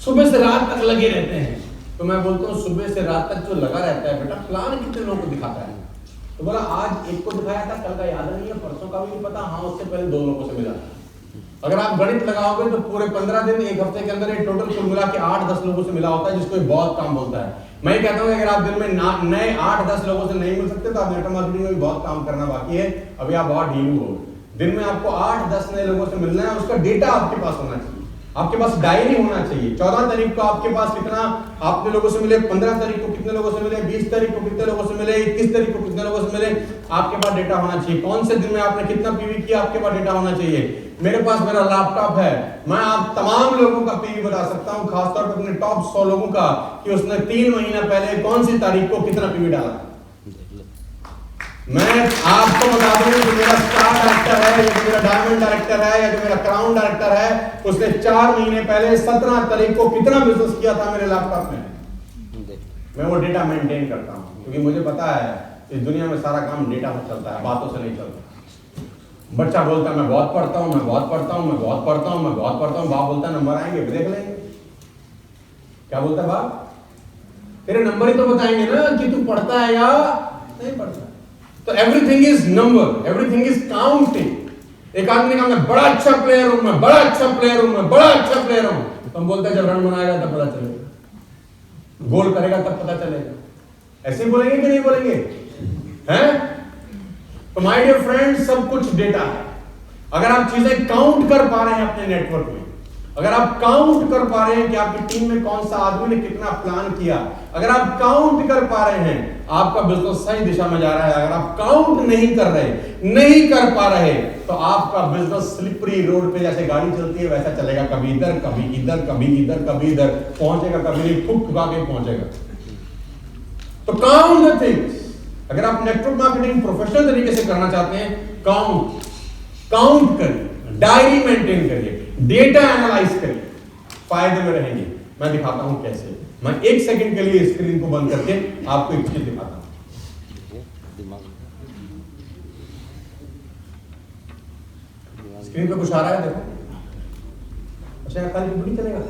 सुबह से रात तक लगे रहते हैं। तो मैं बोलता हूँ सुबह से रात तक जो लगा रहता है बेटा, प्लान कितने लोगों को दिखाता है? तो बोला आज एक को दिखाया था, कल का याद नहीं है, परसों का भी नहीं पता, हाँ उससे पहले 2 लोगों से मिला। अगर आप गणित लगाओगे तो पूरे 15 दिन एक हफ्ते के अंदर टोटल कुल मिला के 8-10 लोगों से मिला होता है, जिसको बहुत काम बोलता है। मैं कहता हूँ अगर आप दिन में नए 8-10 लोगों से नहीं मिल सकते तो आप नेटवर्क मार्केटिंग में भी बहुत काम करना बाकी है, अभी आप बहुत ढीलू हो। दिन में आपको 8-10 नए लोगों से मिलना है, उसका डेटा आपके पास होना चाहिए, आपके पास डायरी होना चाहिए। 14 तारीख को आपके पास कितना आपने लोगों से मिले, 15 तारीख को कितने लोगों से मिले, 20 तारीख को कितने लोगों से मिले, 21 तारीख को कितने लोगों से मिले, आपके पास डेटा होना चाहिए। कौन से दिन में आपने कितना पीवी किया, आपके पास डेटा होना चाहिए। मेरे पास मेरा लैपटॉप है, मैं आप तमाम लोगों का पीवी बता सकता हूं, खासतौर पर अपने टॉप 100 लोगों का, कि उसने 3 महीना पहले कौन सी तारीख को कितना पीवी डाला। मैं आपको बता दूं कि मेरा स्टार डायरेक्टर है या जो मेरा डायमंड डायरेक्टर है या जो मेरा क्राउन डायरेक्टर है, उसने 4 महीने पहले 17 तारीख को कितना बिजनेस किया था मेरे लैपटॉप में। मैं वो डेटा मेंटेन करता हूं क्योंकि मुझे पता है इस दुनिया में सारा काम डेटा से चलता है, बातों से नहीं चलता। बच्चा बोलता है मैं बहुत पढ़ता हूं, मैं बहुत पढ़ता हूं, मैं बहुत पढ़ता हूं, मैं बहुत पढ़ता हूं। बाप बोलता है नंबर आएंगे देख लेंगे। क्या बोलता है बाप? तेरे नंबर ही तो बताएंगे ना कि तू पढ़ता है या नहीं पढ़ता। तो everything is number, everything is counting. एक आदमी ने कहा मैं बड़ा अच्छा प्लेयर हूं, मैं बड़ा अच्छा प्लेयर हूं, मैं बड़ा अच्छा प्लेयर हूं। तो हम बोलते हैं जब रन बनाएगा तब पता चलेगा, गोल करेगा तब पता चलेगा। ऐसे ही बोलेंगे कि नहीं बोलेंगे? हैं? तो माय डियर फ्रेंड्स, सब कुछ डेटा है। अगर आप चीजें काउंट कर पा रहे हैं अपने नेटवर्क में, अगर आप काउंट कर पा रहे हैं कि आपकी टीम में कौन सा आदमी ने कितना प्लान किया, अगर आप काउंट कर पा रहे हैं, आपका बिजनेस सही दिशा में जा रहा है। अगर आप काउंट नहीं कर रहे, नहीं कर पा रहे, तो आपका बिजनेस स्लिपरी रोड पे जैसे गाड़ी चलती है वैसा चलेगा, कभी इधर कभी इधर कभी इधर कभी इधर, पहुंचेगा कभी नहीं, ठुक ठुका के पहुंचेगा। तो काउंट द थिंग्स। अगर आप नेटवर्क मार्केटिंग प्रोफेशनल तरीके से करना चाहते हैं, काउंट करिए, डायरी मेंटेन करिए, डेटा एनालाइज करिए, फायदे में रहेंगे। मैं दिखाता हूं कैसे। मैं 1 सेकंड के लिए स्क्रीन को बंद करके आपको एक चीज दिखाता हूं। स्क्रीन पे कुछ आ रहा है, देखो। अच्छा, खाली नहीं चलेगा?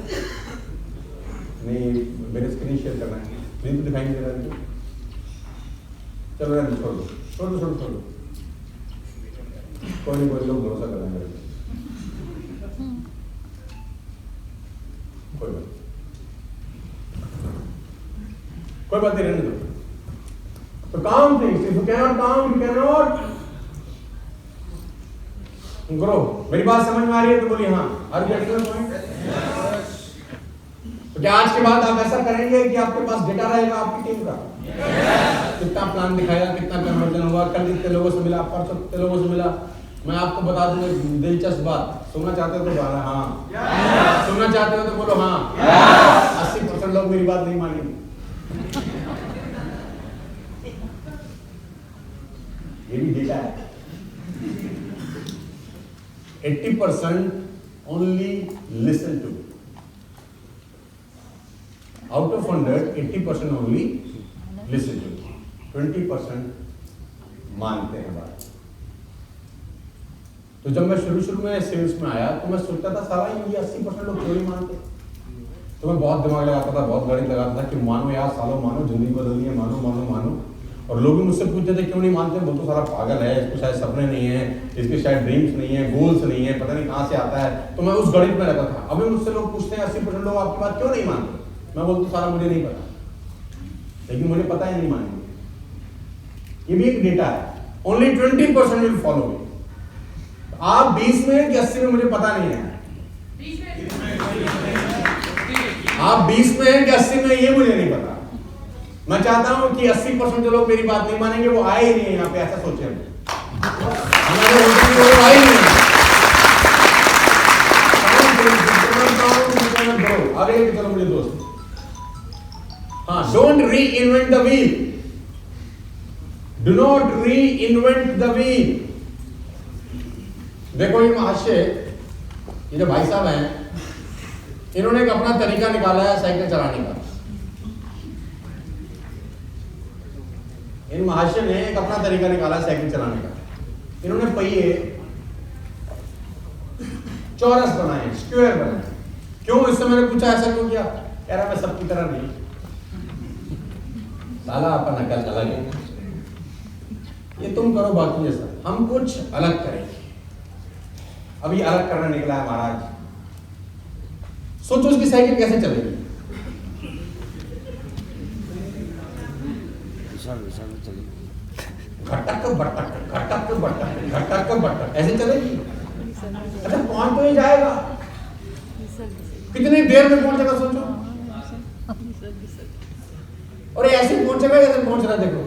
नहीं, मेरे स्क्रीन शेयर करना है, स्क्रीन तो दिखाई नहीं दे रहा है। चलो यार, छोड़ दो। कोई लोग भरोसा कर रहे हैं, कोई बात नहीं, रहने दो। तो count things, if you cannot count, you cannot grow. मेरी बात समझ में आ रही है तो बोलिए हाँ। Are you getting the point? तो क्या आज के बाद आप ऐसा करेंगे कि आपके पास डेटा रहेगा आपकी टीम का? कितना प्लान दिखाया, कितना कन्वर्जन हुआ, कल कितने लोगों से मिला, परसों कितने लोगों से मिला। मैं आपको बता दूंगा दिलचस्प बात, सुनना चाहते हो तो बोलो हाँ, सुनना चाहते हो तो बोलो हाँ। 80% लोग मेरी बात नहीं मानेंगे। ये भी डेटा है। 80% only listen to, out of 100 80% only listen to, 20% मानते हैं बात। तो जब मैं शुरू में सेल्स में आया तो मैं सोचता था सारा ये 80% लोग क्यों नहीं मानते। तो मैं बहुत दिमाग लगाता था, बहुत गणित लगाता था कि मानो यार, सालों मानो, जिंदगी बदलनी है, मानो। और लोग भी मुझसे पूछते थे क्यों नहीं मानते, बोल तो सारा पागल है, इसको शायद सपने नहीं है, इसके शायद ड्रीम्स नहीं है, गोल्स नहीं है, पता नहीं कहाँ से आता है। तो मैं उस गणित में रहता था। अभी मुझसे लोग पूछते हैं 80% लोग आपकी बात क्यों नहीं मानते, मैं बोलता सारा मुझे नहीं पता, लेकिन मुझे पता है नहीं मानेंगे। ये भी एक डेटा है। Only 20% will follow me. आप 20 में कि 80 में मुझे पता नहीं है। आप 20 में हैं कि 80 में, ये मुझे नहीं पता। मैं चाहता हूं कि 80% जो लोग मेरी बात नहीं मानेंगे वो आए ही नहीं यहाँ पे, ऐसा सोचे हम। आगे लेके चलो मुझे दोस्त। हाँ, डोंट री invent the wheel, do not री इन्वेंट द व्हील। देखो ये महाशय, ये जो भाई साहब हैं, इन्होंने एक अपना तरीका निकाला है साइकिल चलाने का। इन महाशय ने एक अपना तरीका निकाला है साइकिल चलाने का। इन्होंने पहिए चौरस बनाए, स्क्वायर बनाए। क्यों? इससे मैंने पूछा ऐसा क्यों किया? कह रहा मैं सबकी तरह नहीं, साला अपन नकल अलग है, ये तुम करो बाकी जैसा, हम कुछ अलग करेंगे। अभी अलग करना निकला है महाराज। सोचो उसकी साइकिल कैसे चलेगी। घटक बटक ऐसे चलेगी। अच्छा, पहुंच तो ही जाएगा, कितनी देर में पहुंचेगा सोचो। और ऐसे पहुंचेगा जैसे पहुंच रहा, देखो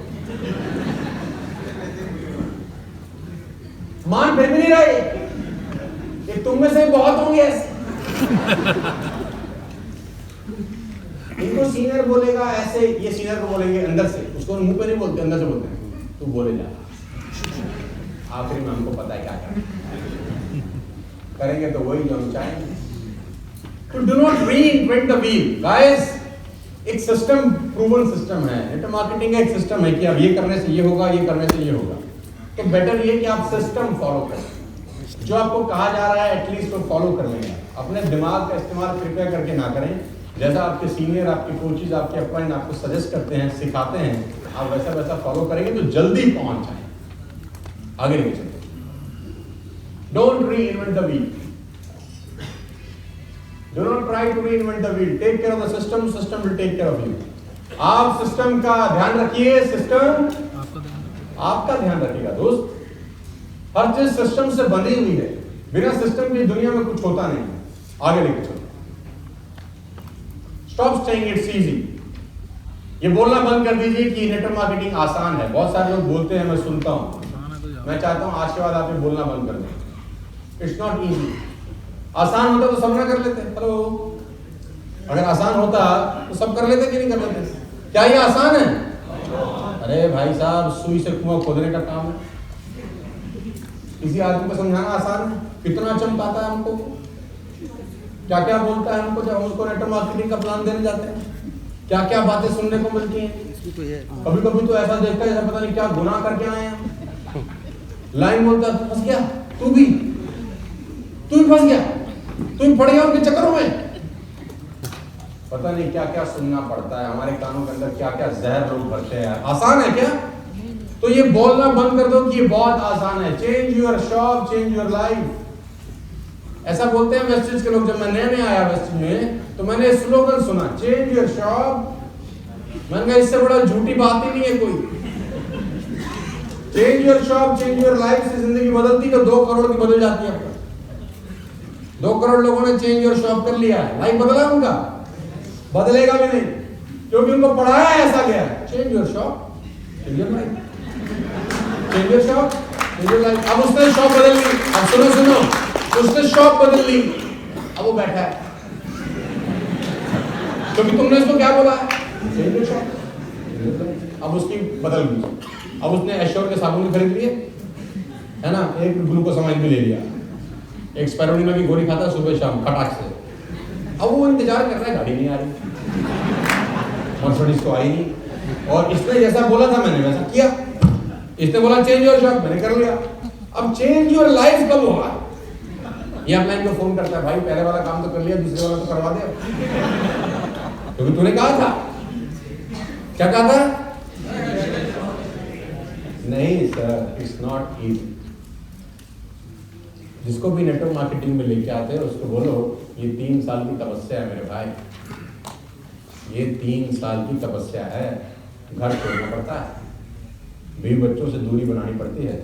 मान फिर भी नहीं रहे। ये तुम में से बहुत होंगे ऐसे। इनको सीनियर बोलेगा ऐसे, ये सीनियर को बोलेंगे अंदर से, उसको मुंह पे नहीं बोलते, अंदर से बोलते हैं, तू बोले जा। आखिरी में हमको पता है क्या करना करेंगे, तो वही जो हम चाहेंगे। तो do not reinvent the wheel guys. एक सिस्टम, प्रूवन सिस्टम है। नेटवर्क मार्केटिंग का एक सिस्टम है कि अब ये करने से ये होगा, ये करने से ये होगा। तो बेटर ये कि आप सिस्टम फॉलो करें। जो आपको कहा जा रहा है एटलीस्ट वो फॉलो कर लेंगे। अपने दिमाग का इस्तेमाल कृपया करके ना करें। जैसा आपके सीनियर, आपके कोचेज, आपके अपलाइन आपको सजेस्ट करते हैं, सिखाते हैं, आप वैसा वैसा फॉलो करेंगे तो जल्दी पहुंच जाए। आगे लेके चलते। Don't reinvent the wheel. Do not try to reinvent the wheel. Take care of the system. System will take care of you. आप सिस्टम का ध्यान रखिए. सिस्टम आपका ध्यान रखिएगा दोस्त. हर चीज सिस्टम से बंधी हुई है. बिना सिस्टम की दुनिया में कुछ होता नहीं. आगे लेके चलो. Stop saying it's easy. ये बोलना बंद कर दीजिए कि नेटवर्क मार्केटिंग आसान है. बहुत सारे लोग बोलते हैं, मैं सुनता हूँ. मैं चाहता हूँ आज के बाद आप ये बोलना बंद कर दें. It's not easy. आसान होता तो सब ना कर लेते. हेलो, अगर आसान होता तो सब कर लेते कि नहीं कर लेते? क्या ये आसान है? अरे भाई साहब, सुई से कुआं खोदने का काम है. किसी आदमी को समझाना आसान है? कितना चमकाता है हमको, क्या क्या बोलता है हमको जब हम उसको नेटवर्क मार्केटिंग का प्लान देने जाते हैं. क्या क्या बातें सुनने को मिलती हैं. कभी कभी तो ऐसा देखता है जैसा पता नहीं क्या गुनाह करके आए हैं. लाइन बोलता है, फंस गया तू भी फंस गया, तू भी पड़ गया उनके चक्करों में. पता नहीं क्या क्या सुनना पड़ता है. हमारे कानों के अंदर क्या क्या जहर लोग भरते हैं. आसान है क्या? तो ये बोलना बंद कर दो कि ये बहुत आसान है. Change your shop, change your life. ऐसा बोलते हैं वेस्टेज के लोग. जब मैं नया नया आया वेस्टेज में तो मैंने स्लोगन सुना, चेंज योर शॉप. मैंने कहा इससे बड़ा झूठी बात ही नहीं है कोई. Change your shop, change your life से जिंदगी बदलती तो 2 करोड़ की बदल जाती है. 2 करोड़ लोगों ने चेंज योर शॉप कर लिया है. लाइफ बदला उनका? बदलेगा भी नहीं, क्योंकि उनको पढ़ाया ऐसा गया. Change your shop, change your life. Change your shop, change your life. अब उसने शॉप बदल ली. अब सुनो, उसने शॉप बदल ली. अब वो बैठा है क्योंकि तुमने उसको क्या बोला है? Change your shop. अब उसकी बदल गई. अब उसने एश्योर के साबुन खरीद लिए, है ना, एक ग्लूकोसामाइन भी ले लिया, एक स्पाइरुलिना की गोली खाता सुबह शाम खटाक से. अब वो इंतजार कर रहा है, गाड़ी नहीं आ रही, मर्सिडीज तो आई नहीं. और इसने जैसा बोला था मैंने वैसा किया. इसने बोला चेंज योर शॉप, मैंने कर लिया. अब चेंज योर लाइफ कब होगा? ये अपलाइन को फोन करता है, भाई पहले वाला काम तो कर लिया, दूसरे वाला तो करवा दे. क्योंकि तूने कहा था. क्या कहा था? नहीं सर, इट्स नॉट इजी. जिसको भी नेटवर्क मार्केटिंग में लेके आते हैं उसको बोलो ये 3 साल की तपस्या है मेरे भाई. ये 3 साल की तपस्या है. घर छोड़ना पड़ता है, बीवी बच्चों से दूरी बनानी पड़ती है,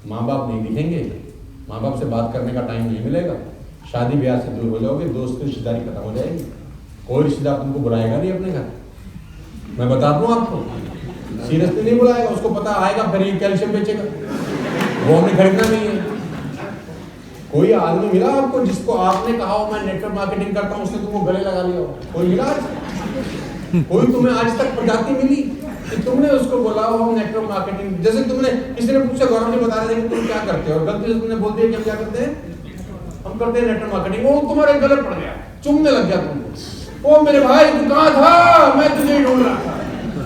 माँ बाप नहीं दिखेंगे, माँ बाप से बात करने का टाइम नहीं मिलेगा, शादी ब्याह से दूर हो जाओगे, दोस्त की रिश्तेदारी खत्म हो जाएगी, कोई रिश्तेदार तुमको बुलाएगा नहीं अपने घर. मैं बता दूं आपको, सीरियसली नहीं बुलाएगा. उसको पता आएगा फिर ये कैल्शियम बेचेगा, वो हमने खरीदना नहीं है. कोई आदमी मिला आपको जिसको आपने कहा हो मैं नेटवर्क मार्केटिंग करता हूं, उसने तुमको गले लगा लिया हो? कोई मिला आज? कोई तुम्हें आज तक प्रजाति मिली कि तुमने उसको बोला हो हम नेटवर्क मार्केटिंग? जैसे तुमने किसी ने पूछा, गौरव जी बता रहे थे कि तुम क्या करते हो, और गलती से तुमने बोल दिया कि हम क्या करते हैं, हम करते हैं नेटवर्क मार्केटिंग. वो तुम्हारे गले पड़ गया, चुमने लग गया तुमको. ओ मेरे भाई तू कहाँ था, मैं तुझे ढूंढ रहा था.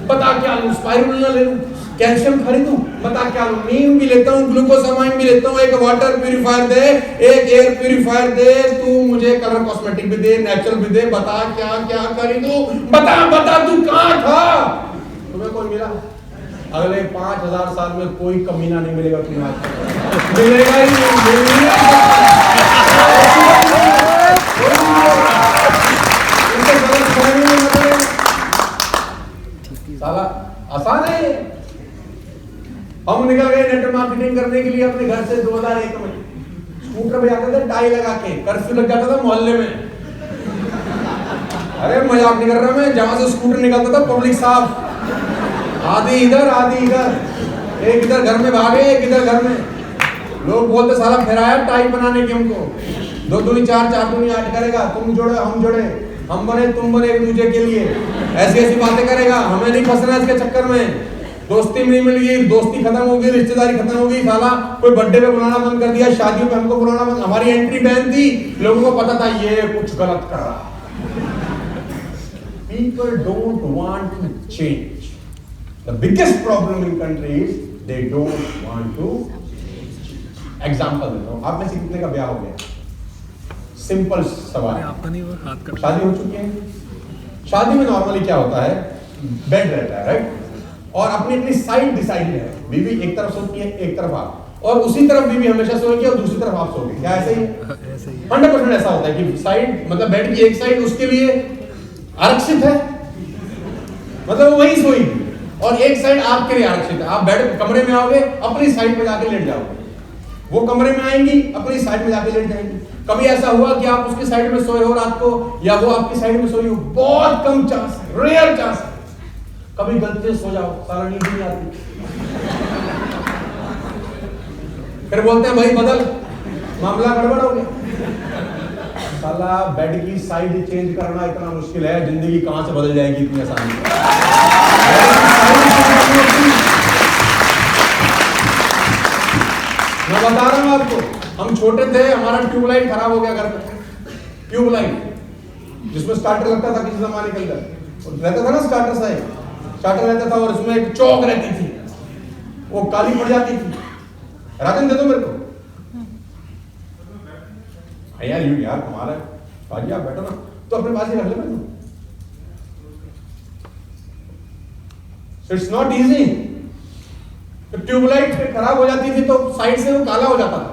बता क्या लूं, स्पाइरुलिना ले लूं, कैल्शियम खरीदूं, बता क्या लूं, नीम भी लेता हूं, ग्लूकोसामाइन भी लेता हूं, एक वाटर प्यूरिफायर दे, एक एयर प्यूरिफायर दे, तू मुझे कलर कॉस्मेटिक भी दे, नेचुरल भी दे. बता क्या क्या खरीदूं, बता तू कहाँ था. तुम्हें कोई मिला? अगले 5000 साल में कोई कमीना नहीं मिलेगा तुम्हें. आज मिलेगा ही नहीं. साला आसान है. हम निकल गए नेटवर्क मार्केटिंग करने के लिए अपने घर से 2001 में. स्कूटर पे जाते थे टाई लगा के, कर्फ्यू लग जाता था मोहल्ले में. अरे मजाक नहीं कर रहा मैं. जहां से स्कूटर निकलता था पब्लिक साफ, आधी इधर आधी इधर, एक इधर घर में भागे, एक इधर घर में. लोग बोलते साला फिर आया टाई बनाने की हमको. 2 दूनी 4, 4 दूनी 8 करेगा. तुम जोड़े हम जोड़े, हम बने तुम बने एक दूसरे के लिए. ऐसी बातें करेगा. हमें नहीं फंसना इसके चक्कर में. दोस्ती नहीं मिल गई, दोस्ती खत्म हो गई, रिश्तेदारी खत्म हो गई. साला कोई बर्थडे पे बुलाना बंद कर दिया, शादियों पे हमको बुलाना बंद. हमारी एंट्री बैन थी, लोगों को पता था ये कुछ गलत कर रहा. People don't want to change. The biggest problem in country is they don't want to. Example देता हूँ. आप में से कितने का ब्याह हो गया? सिंपल सवाल. आपका नहीं हुआ, हाथ का. शादी हो चुकी है. शादी में नॉर्मली क्या होता है, बेड रहता है, राइट, और अपनी अपनी साइड डिसाइड है. बीवी एक तरफ सोती है, एक तरफ आप. और उसी तरफ बीवी हमेशा सोएगी और दूसरी तरफ आप सोओगे, क्या ऐसे ही? ऐसे ही 100% ऐसा होता है कि साइड मतलब बेड की एक साइड उसके लिए आरक्षित है, मतलब वो वही सोएगी, और एक साइड आपके लिए आरक्षित है। आप बेड कमरे में आओगे, अपनी साइड पे जाके लेट जाओगे, वो कमरे में आएंगी, अपनी साइड में जाके लेट जाएंगी। कभी ऐसा हुआ कि आप उसकी साइड में सोए हो रात को, या वो आपकी साइड में सोई हो? बहुत कम चांस है, रेयर चांस है। कभी गलती से सो जाओ, सारा नींद नहीं आती, फिर बोलते हैं भाई बदल, मामला गड़बड़ हो गया। साला बेड की साइड चेंज करना इतना मुश्किल है, जिंदगी कहां से बदल जाएगी इतनी आसानी से? मैं बता रहा हूं आपको, हम छोटे थे, हमारा ट्यूबलाइट खराब हो गया घर में, ट्यूबलाइट जिसमें स्टार्टर लगता था किसी जमाने के अंदर, रहता था ना स्टार्टर साइड, स्टार्टर रहता था और उसमें एक चौक रहती थी, वो काली पड़ जाती थी। राजन दे दो मेरे को। यार यू यार कमाल है भाजी, आप बैठो ना, तो अपने पास ही रख ले बैठो। It's not easy. तो ट्यूबलाइट खराब हो जाती थी तो साइड से वो काला हो जाता था।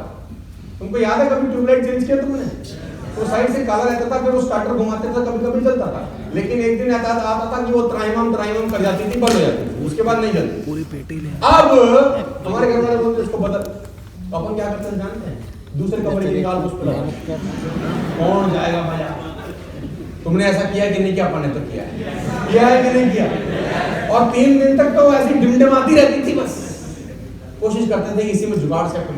तुमको याद है कभी ट्यूबलाइट चेंज किया तुमने? तो साइड से काला रहता था, फिर वो स्टार्टर घुमाते थे, कभी कभी जलता था, लेकिन एक दिन आता था कि वो त्राइमम कर जाती थी, बंद हो जाती थी, उसके बाद नहीं जलती पूरी पेटी ले। अब हमारे घर वाले बोलते इसको बदल, तो अपन क्या करते हैं जानते हैं? दूसरे कमरे की निकाल उस पर लगा, कौन जाएगा मजा। तुमने ऐसा किया कि नहीं किया? अपन ने तो किया है कि नहीं किया? और 3 दिन तक तो ऐसी डिमडमाती रहती थी, बस कोशिश करते थे इसी में जुगाड़ से अपन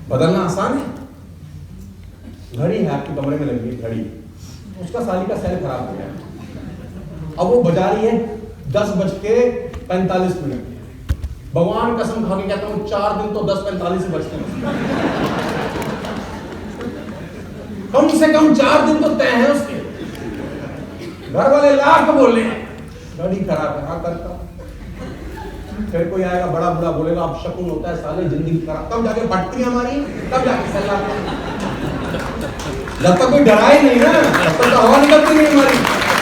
बदलना आसान है। घड़ी है आपके कमरे में लगी घड़ी, उसका साली का सेल खराब हो गया, अब वो बजा रही है 10:45। भगवान कसम खा के कहता हूं 4 दिन तो 10:45 ही बजते हैं, कम से कम 4 दिन तो तय है उसके। घर वाले लाख बोले घड़ी खराब है, हाँ करता। फिर कोई आएगा बड़ा बुरा बोलेगा अब शकुन होता है साले, जिंदगी खराब, तब जाके फटती हमारी, तब जाके सलाह। जब तक कोई डराए नहीं ना, तब तक तो हवा निकलती नहीं हमारी।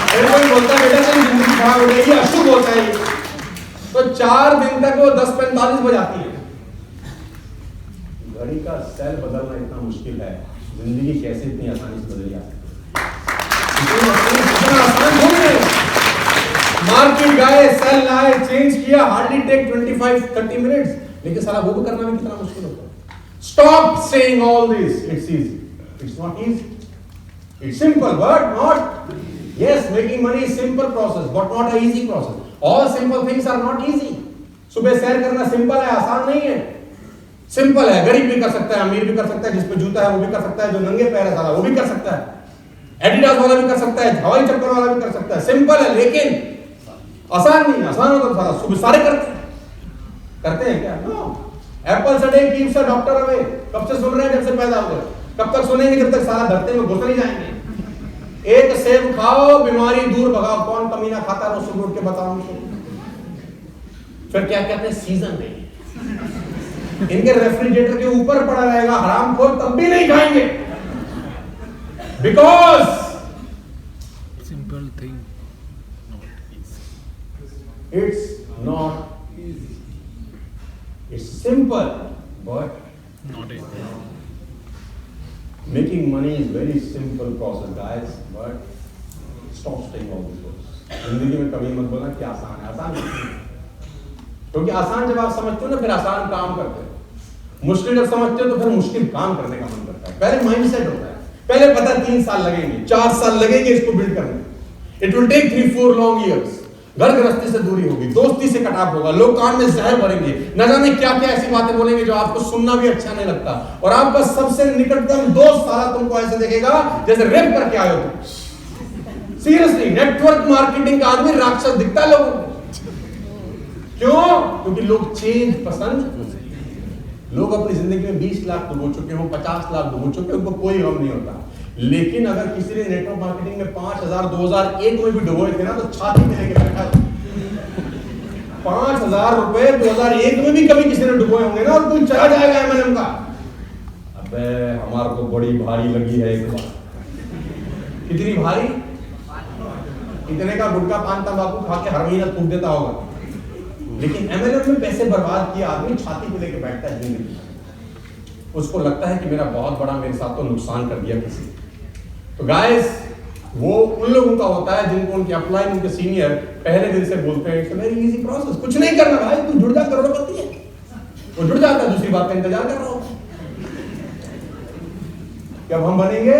फिर कोई बोलता है बेटा तेरी जिंदगी खराब हो जाएगी, अशुभ होता है, तो 4 दिन तक वो 10:45 बजाती है। घड़ी का सेल बदलना इतना मुश्किल है, जिंदगी कैसे इतनी आसानी से बदल जाती है। मार्केट गए, सेल लाए, चेंज किया, हार्डली टेक 25-30 मिनट्स, लेकिन साला वो भी करना भी कितना मुश्किल होता है। Stop saying all this, it's easy, it's not easy, it's simple but not, yes making money is simple process but not a easy process. All simple things are not easy. सुबह सैर करना सिंपल है, आसान नहीं है। सिंपल है, गरीब भी कर सकता है, अमीर भी कर सकता है, जिसपे जूता है वो भी कर सकता है, जो नंगे पैर है साला वो भी कर सकता है, एडिडास वाला भी कर सकता है, हवाई चप्पल वाला भी कर सकता है। सिंपल है लेकिन आसान नहीं। आसान हो तो सारा सुबह सारे करते हैं क्या? नो। एप्पल सडे कीप्स अ डॉक्टर अवे। कब से सुन रहे हैं? जब से पैदा हो गए। कब तक सुनेंगे? जब तक सारा धरती में घुस नहीं जाएंगे। एक सेब खाओ, बीमारी दूर भगाओ। कौन कमीना खाता है? सुबह उठ के बताओ मुझको। फिर क्या कहते हैं? सीजन नहीं। इनके रेफ्रिजरेटर के ऊपर पड़ा रहेगा हरामखोर, तब भी नहीं खाएंगे, because simple thing it's not easy. It's simple, but not easy. making money is very simple process, guys. But stop saying all these words. जिंदगी में कभी मत बोलना कि आसान है। आसान नहीं है, क्योंकि आसान जब आप समझते हो ना फिर आसान काम करते हो। मुश्किल जब समझते हो तो फिर मुश्किल काम करने का मन करता है। पहले माइंडसेट होता है, पहले पता है 3 साल लगेंगे, 4 साल लगेंगे इसको बिल्ड करने। It will take 3-4 long years. घर गृहस्थी से दूरी होगी, दोस्ती से कटाव होगा, लोग कान में जहर भरेंगे, न जाने क्या क्या ऐसी बातें बोलेंगे जो आपको सुनना भी अच्छा नहीं लगता, और आपका सबसे निकटतम दोस्त साला तुमको ऐसे देखेगा जैसे रेप करके आए हो तुम। सीरियसली, नेटवर्क मार्केटिंग का आदमी राक्षस दिखता है लोगों को। क्यों? क्योंकि लोग चेंज पसंद। लोग अपनी जिंदगी में 20 लाख डुबो चुके हो, 50 लाख डुबो चुके, उनको कोई गम नहीं होता। लेकिन अगर किसी ने नेटवर्क मार्केटिंग में 5000 2001 में भी डुबोए थे ना, तो छाती में लेके बैठा। 5000 रुपए 2001 में भी कभी किसी ने डुबोए होंगे ना, और कोई चला जाएगा एमएलएम का। अबे हमारे को बड़ी भारी लगी है एक बार। कितनी भारी? इतने का गुटखा पान तंबाकू खा के हर महीना थूक देता होगा। लेकिन MLM में पैसे बर्बाद किए आदमी छाती को लेकर बैठता है जिंदगी में। उसको लगता है कि मेरा बहुत बड़ा मेरे साथ तो नुकसान कर दिया किसी। तो गाइस, वो उन लोगों का होता है जिनको उनके अपलाइन, उनके सीनियर पहले दिन से बोलते हैं it's a very easy process, कुछ नहीं करना भाई, तू जुड़ जा, करोड़पति है। वो जुड़ जाता है, दूसरी बात का इंतजार कर रहा होता है कब हम बनेंगे।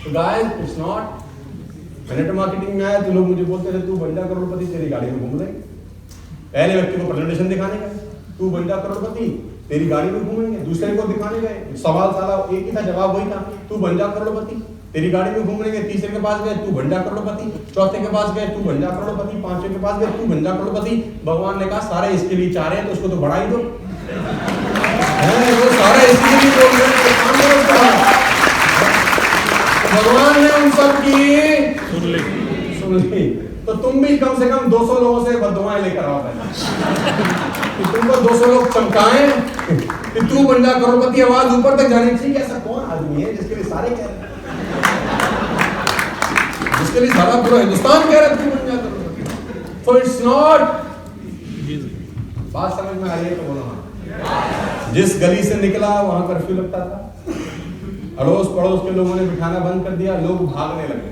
तो guys, it's not. Network marketing में आया तो लोग मुझे बोलते थे तू बन जा करोड़पति, तेरी गाड़ी में घूम लेंगे। पहले व्यक्ति को प्रेजेंटेशन दिखाने गए, तू बन जा करोड़पति, तेरी गाड़ी में घूमेंगे। दूसरे को दिखाने गए, सवाल साला एक ही था, जवाब वही था, तू बन जा करोड़पति, तेरी गाड़ी में घूमेंगे। तीसरे के पास गए, तू बन जा करोड़पति। चौथे के पास गए, तू बन जा करोड़पति। पांचवें के पास गए, तू बन जा करोड़पति। भगवान ने कहा सारे इसके लिए चाह रहे हैं तो उसको तो बढ़ा ही दो। वो सारे इसके लिए बोल रहे हैं, भगवान ने उन सब की सुन ली। तो तुम भी कम से कम 200 लोगों से बद्दुआएं लेकर आओ कि तुमको 200 लोग चमकाएं कि तू बन जा करोड़पति। आवाज ऊपर तक जानी चाहिए। ऐसा कौन आदमी है जिसके लिए सारे कह रहे हैं, जिसके लिए सारा पूरा हिंदुस्तान कह रहा है तू बन जा करोड़पति। तो इट्स नॉट। बात समझ में आ रही है तो बोलो। जिस गली से निकला वहां कर्फ्यू लगता था, अड़ोस पड़ोस के लोगों ने बिठाना बंद कर दिया, लोग भागने लगे।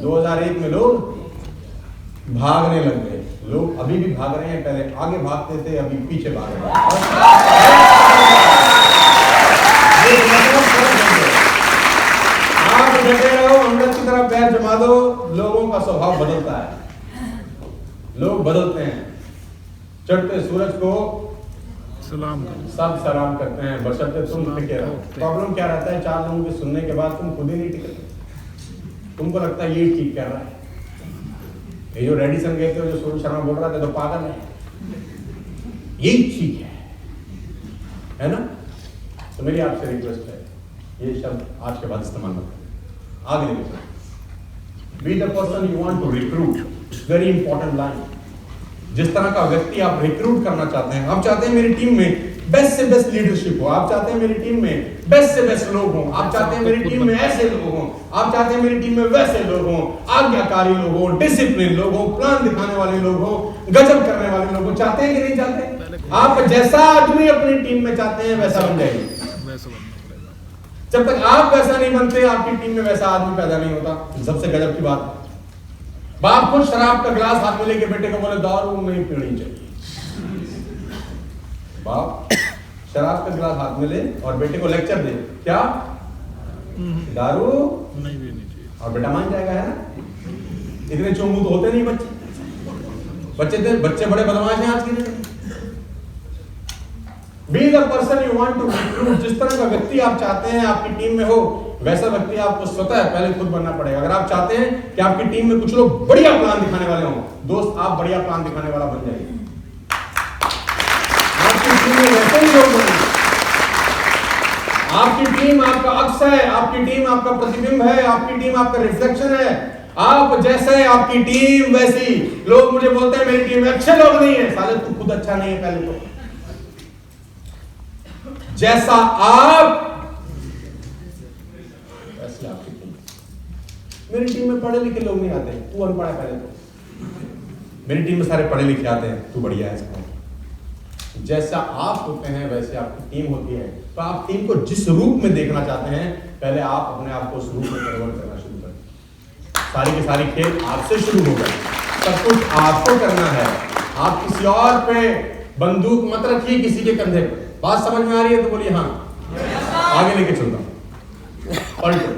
2001 में लोग भागने लग गए। लोग अभी भी भाग रहे हैं, पहले आगे भागते थे, अभी पीछे भाग रहे हैं। आप डटे रहो, अमृत की तरह पैर जमा दो, लोगों का स्वभाव बदलता है, लोग बदलते हैं। चढ़ते सूरज को सलाम सब सलाम करते हैं, बशर्ते तुम टिके रहो। प्रॉब्लम क्या रहता है, 4 लोगों के सुनने के बाद तुम खुद ही नहीं टिकते। तुमको लगता है ये ठीक कर रहा है। ये जो रेडिसन गए थे, जो सूर्य शर्मा बोल रहा था, तो पागल है, यही ठीक है ना। तो मेरी आपसे रिक्वेस्ट है, ये शब्द आज के बाद इस्तेमाल मत करें। आगे देखो, be the person you want to recruit, very important line. जिस तरह का व्यक्ति आप रिक्रूट करना चाहते हैं, आप चाहते हैं मेरी टीम में बेस्ट से बेस्ट लीडरशिप हो, आप चाहते हैं मेरी टीम में बेस्ट से बेस्ट लोग हों, आप चाहते हैं मेरी टीम में ऐसे लोग हों, आप चाहते हैं मेरी टीम में वैसे लोग हों, आज्ञाकारी लोग हों, डिसिप्लिन लोग हों, प्लान दिखाने वाले लोग हों, गजब करने वाले लोग हों। चाहते हैं कि नहीं चाहते? आप जैसा आदमी अपनी टीम में चाहते हैं वैसा बन जाएंगे। जब तक आप वैसा नहीं बनते, आपकी टीम में वैसा आदमी पैदा नहीं होता। सबसे गजब की बात, बाप खुद शराब का गिलास हाथ में लेके बेटे को बोले दारू नहीं पीनी चाहिए। बाप शराब का गिलास हाथ में ले और बेटे को लेक्चर दे, क्या दारू नहीं पीनी चाहिए, और बेटा मान जाएगा, है ना। इतने चोमू तो होते नहीं बच्चे बड़े बदमाश हैं आज के दिन। Be the person you want to recruit. जिस तरह का व्यक्ति आप चाहते हैं आपकी टीम में हो, वैसा व्यक्ति आपको स्वतः पहले खुद बनना पड़ेगा। अगर आप चाहते हैं कि आपकी टीम में कुछ लोग बढ़िया प्लान दिखाने वाले हों, दोस्त आप बढ़िया प्लान दिखाने वाला बन जाइए। आपकी टीम में वैसे ही लोग बनेंगे। आपकी टीम आपका अक्स है, आपकी टीम आपका प्रतिबिंब है, आपकी टीम आपका रिफ्लेक्शन है। आप जैसे आपकी टीम वैसी। लोग मुझे बोलते हैं मेरी टीम में अच्छे लोग नहीं है, साले तू खुद अच्छा नहीं है। पहले तो जैसा आप वैसे आपकी टीम। मेरी टीम में पढ़े लिखे लोग नहीं आते, तू अनपढ़ है पहले तो। मेरी टीम में सारे पढ़े लिखे आते हैं, तू बढ़िया है। जैसा आप होते हैं वैसे आपकी टीम होती है। तो आप टीम को जिस रूप में देखना चाहते हैं, पहले आप अपने आप को उस रूप में कन्वर्ट करना शुरू करें। सारी की सारी खेल आपसे शुरू होगा, सब कुछ आपको करना है। आप किसी और पे बंदूक मत रखिए, किसी के कंधे पे। बात समझ में आ रही है तो बोलिए हाँ। आगे लेके चलता हूं। पलटो,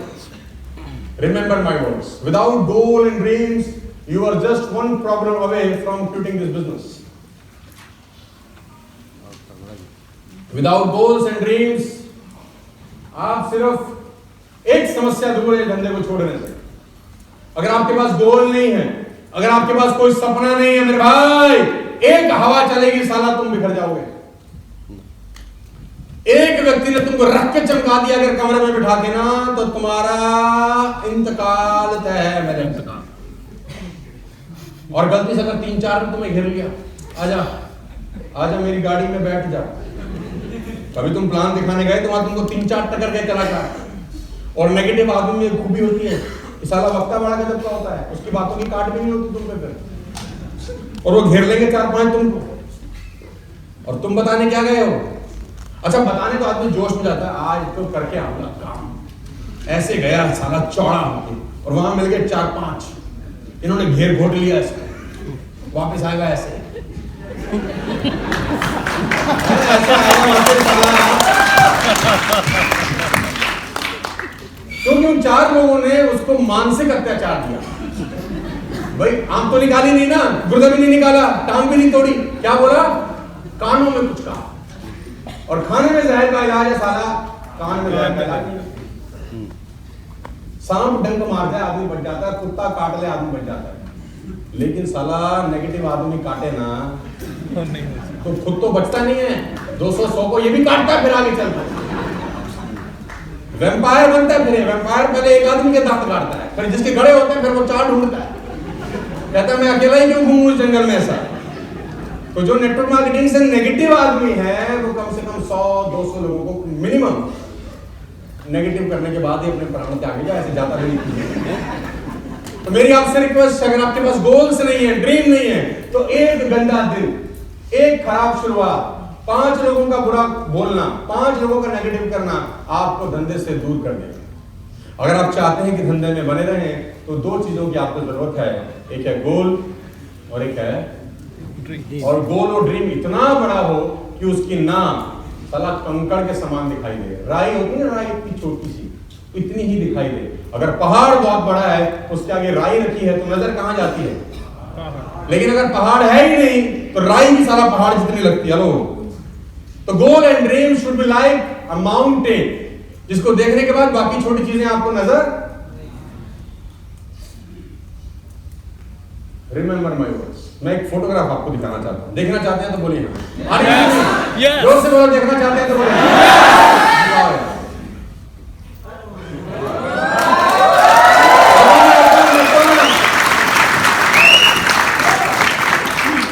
remember my words, without goal and dreams you are just one problem away from quitting this business. Without goals and dreams आप सिर्फ एक समस्या दूर है धंधे को छोड़ने से। अगर आपके पास गोल नहीं है, अगर आपके पास कोई सपना नहीं है मेरे भाई, एक हवा चलेगी साला तुम बिखर जाओगे। एक व्यक्ति ने तुमको रख के चमका दिया अगर कमरे में बिठा के ना, तो तुम्हारा इंतकाल तय है मेरे इंतकाल। और गलती से अगर 3-4 ने तुम्हें घेर लिया, आजा आजा मेरी गाड़ी में बैठ जा। कभी तुम प्लान दिखाने गए तो वहां तुमको 3-4 टक्कर गए कलाकार। और नेगेटिव आदमी में खूबी होती है, साला वक्ता बड़ा गजब का होता है, उसकी बातों की काट भी नहीं होती तुम पे फिर। और वो घेर लेंगे 4-5 तुमको, और तुम बताने क्या गए हो? अच्छा, बताने तो आदमी जोश में जाता है, आज तो करके आऊंगा काम। ऐसे गया साला चौड़ा होके, और वहां मिल गए 4-5, इन्होंने घेर घोट लिया इसको, वापस आएगा ऐसे ऐसा आएगा वापस साला। क्योंकि उन 4 लोगों ने उसको मानसिक अत्याचार दिया। भाई आंख तो निकाली नहीं ना, गुर्दा भी नहीं निकाला, टांग भी नहीं तोड़ी, क्या बोला? कानों में कुछ कहा। और खाने में जहर का इलाज है साला, कान में जहर का इलाज नहीं। सांप डंक मार दे आदमी बच जाता है, कुत्ता काट ले आदमी बच जाता है, लेकिन साला नेगेटिव आदमी काटे ना तो खुद तो बचता नहीं है, 200 को ये भी काटता है, फिर आगे चलता है, वैम्पायर बनता है। फिर वैम्पायर पहले एक आदमी के दांत काटता है, फिर जिसके गड़े होते हैं फिर वो 4 ढूंढता है, कहता है मैं अकेला ही क्यों घूमूं इस जंगल में ऐसा। तो जो नेटवर्क मार्केटिंग से नेगेटिव आदमी है वो कम से कम 100-200 लोगों को मिनिमम नेगेटिव करने के बाद ही अपने प्राण त्याग जाए, ऐसे जाता नहीं। तो मेरी आपसे रिक्वेस्ट, अगर आपके पास गोल्स नहीं है, ड्रीम नहीं है, तो एक गंदा दिन, एक खराब शुरुआत, 5 लोगों का बुरा बोलना, 5 लोगों का नेगेटिव करना आपको धंधे से दूर कर देगा। अगर आप चाहते हैं कि धंधे में बने रहें तो 2 चीजों की आपको जरूरत है, एक है गोल और एक है ड्रीम। और गोल और ड्रीम इतना बड़ा हो कि उसकी नाम साला कंकड़ के समान दिखाई दे। राई होती है ना, राई इतनी छोटी सी, इतनी ही दिखाई दे। अगर पहाड़ बहुत बड़ा है, उसके आगे राई रखी है तो नजर कहां जाती है? लेकिन अगर पहाड़ है ही नहीं तो राई भी सारा पहाड़ जितनी लगती है। लो, तो goal and dream should be like a mountain, जिसको देखने के बाद बाकी छोटी चीजें आपको नजर। Remember my words. मैं एक फोटोग्राफ आपको दिखाना चाहता हूं, देखना चाहते हैं तो बोलिए हाँ। जोर से बोलो, देखना चाहते हैं तो बोलिए।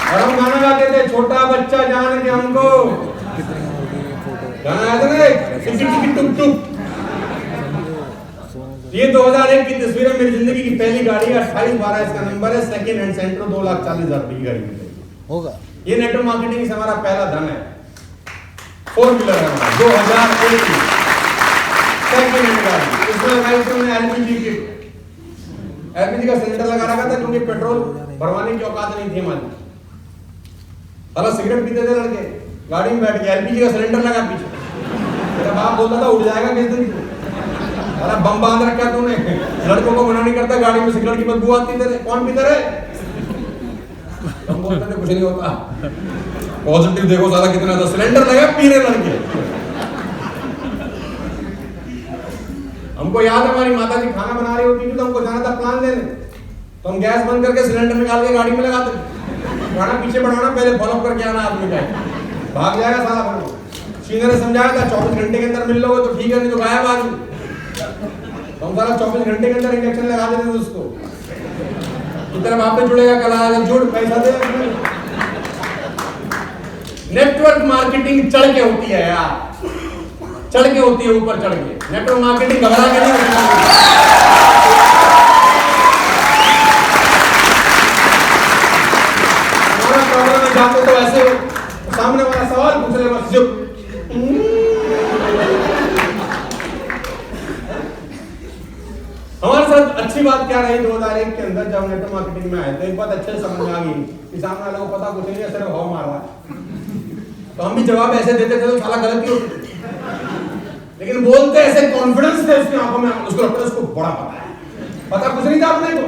और हम गाना गाते थे, छोटा बच्चा जान के हमको, गाना गाते थे टुक टुक। ये 2001 की तस्वीर है, मेरी जिंदगी की पहली गाड़ी है, 2812 इसका नंबर है, सेकंड हैंड सेंट्रो, 2,40,000 की गाड़ी होगा। ये नेटवर्क मार्केटिंग से हमारा पहला धन है, 4 व्हीलर है हमारा, 2001 की सेकंड हैंड गाड़ी। इसमें लगाई थी हमने एलपीजी किट, एलपीजी का सिलेंडर लगा रखा था, क्योंकि पेट्रोल भरवाने की औकात नहीं थी हमारी। साला सिगरेट पीते थे लड़के, गाड़ी में बैठ के एलपीजी का सिलेंडर लगा पीछे। मेरा बाप बोलता था उड़ जाएगा किस दिन। अरे बम बांध रखा तूने, लड़कों को मना नहीं करता, गाड़ी में सिगरेट की बदबू आती तेरे, कौन पीता रहे? हम बोलते थे कुछ नहीं होता, पॉजिटिव देखो साला कितना था, सिलेंडर लगा पी रहे लड़के। हमको याद है हमारी माता जी खाना बना रही होती थी तो हमको जाना था प्लान देने, तो हम गैस बंद करके सिलेंडर निकाल के गाड़ी में लगाते, खाना पीछे बढ़ाना, पहले फॉलो करके आना आदमी का, भाग जाएगा साला। सीनियर ने समझाया था 24 घंटे के अंदर मिल लोगे तो ठीक है, नहीं तो गायब आदमी। तो हम साला 24 घंटे के अंदर इंजेक्शन लगा देते थे उसको, तेरा बाप पे जुड़ेगा, कल आएगा, जुड़ पैसा दे। नेटवर्क मार्केटिंग चढ़ के होती है यार, चढ़ के होती है, ऊपर चढ़ के। नेटवर्क मार्केटिंग घबरा के नहीं होती। हमारा प्रॉब्लम में जाते तो ऐसे सामने वाला सवाल पूछ ले बस, जो हमारे साथ अच्छी बात क्या रही 2001 के अंदर, जब नेटवर्क मार्केटिंग में आए तो एक बात अच्छे से समझ में आ गई कि सामने वाले को पता कुछ नहीं है, सिर्फ हवा मार रहा है। तो हम भी जवाब ऐसे देते थे तो साला गलती होती थी, लेकिन बोलते ऐसे कॉन्फिडेंस थे उसकी आंखों में, उसको लगता है उसको बड़ा पता है, पता कुछ नहीं था अपने को।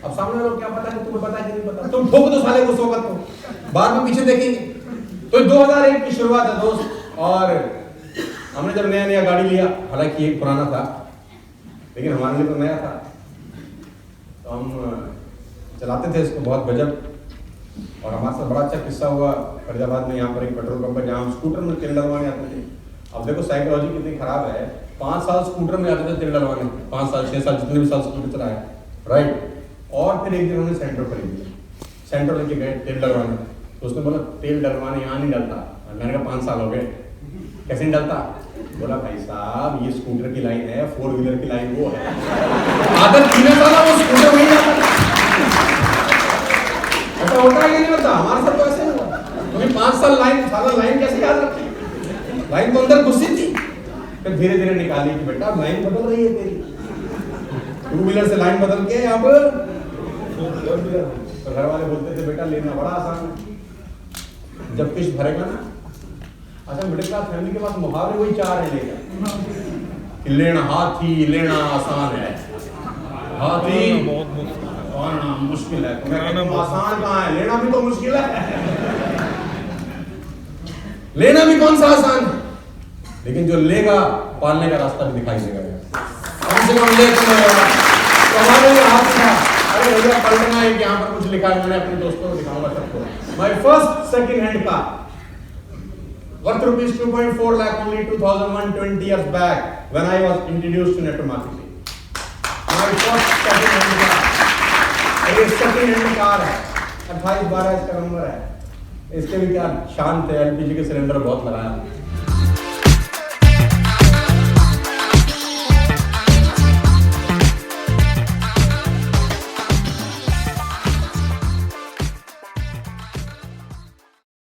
अब सामने वालों को क्या पता है, तुम्हें पता है कि नहीं पता, तुम ठोक दो साले को 100 को, बाद में पीछे देखेंगे। तो 2001 की शुरुआत है दोस्त, और हमने जब नया नया गाड़ी लिया, हालांकि एक पुराना था लेकिन हमारे लिए तो नया था, तो हम चलाते थे इसको बहुत गजब। और हमारे साथ बड़ा अच्छा किस्सा हुआ फरीदाबाद में, यहाँ पर एक पेट्रोल पंप है जहाँ हम स्कूटर में तेल डलवाने आते थे। अब देखो साइकोलॉजी कितनी खराब है, 5 साल स्कूटर में आते थे तेल डलवाने, 5 साल 6 साल जितने भी साल स्कूटर चलाया, राइट। और फिर एक दिन हमने सेंटर खरीद लिया, सेंटर लेके गए तेल डलवाने, तो उसने बोला तेल डलवाने यहाँ नहीं डलता। मैंने कहा 5 साल हो गए, कैसे नहीं डलता? बोला भाई साहब ये स्कूटर की लाइन है, 4 व्हीलर की लाइन वो है, आदत 3 साल वो स्कूटर नहीं जाता। ऐसा होता है कि नहीं होता? हमारे साथ तो ऐसे हुआ, क्योंकि 5 साल लाइन कैसे याद रखें? लाइन तो अंदर घुसी थी, फिर धीरे धीरे निकाली कि बेटा लाइन बदल रही है तेरी, 2 व्हीलर से लाइन बदल के अब 4 व्हीलर। तो घर वाले बोलते थे बेटा लेना बड़ा आसान है, जब किस्त भरेगा ना। अच्छा, मिडिल क्लास फैमिली के पास मुहावरे वही 4 है लेकर, लेना हाथी लेना आसान है, हाथी बहुत मुश्किल पालना मुश्किल है। तो मैं कहता हूं आसान कहाँ है, लेना भी तो मुश्किल है। लेना भी कौन सा आसान है, लेकिन जो लेगा पालने का रास्ता भी दिखाई देगा। कम से कम ले तो हमारे हाथ था, अरे भैया पलटना है कि यहाँ पर कुछ लिखा है, मैंने अपने दोस्तों को दिखाऊंगा सबको। My first second hand car worth rupees 2.4 lakh only 2001, 20 years back when I was introduced to network marketing. My first second hand car, ये second hand car है, 2812 इसका नंबर है। इसके भी क्या शान थे, LPG के सिलेंडर बहुत लगाया।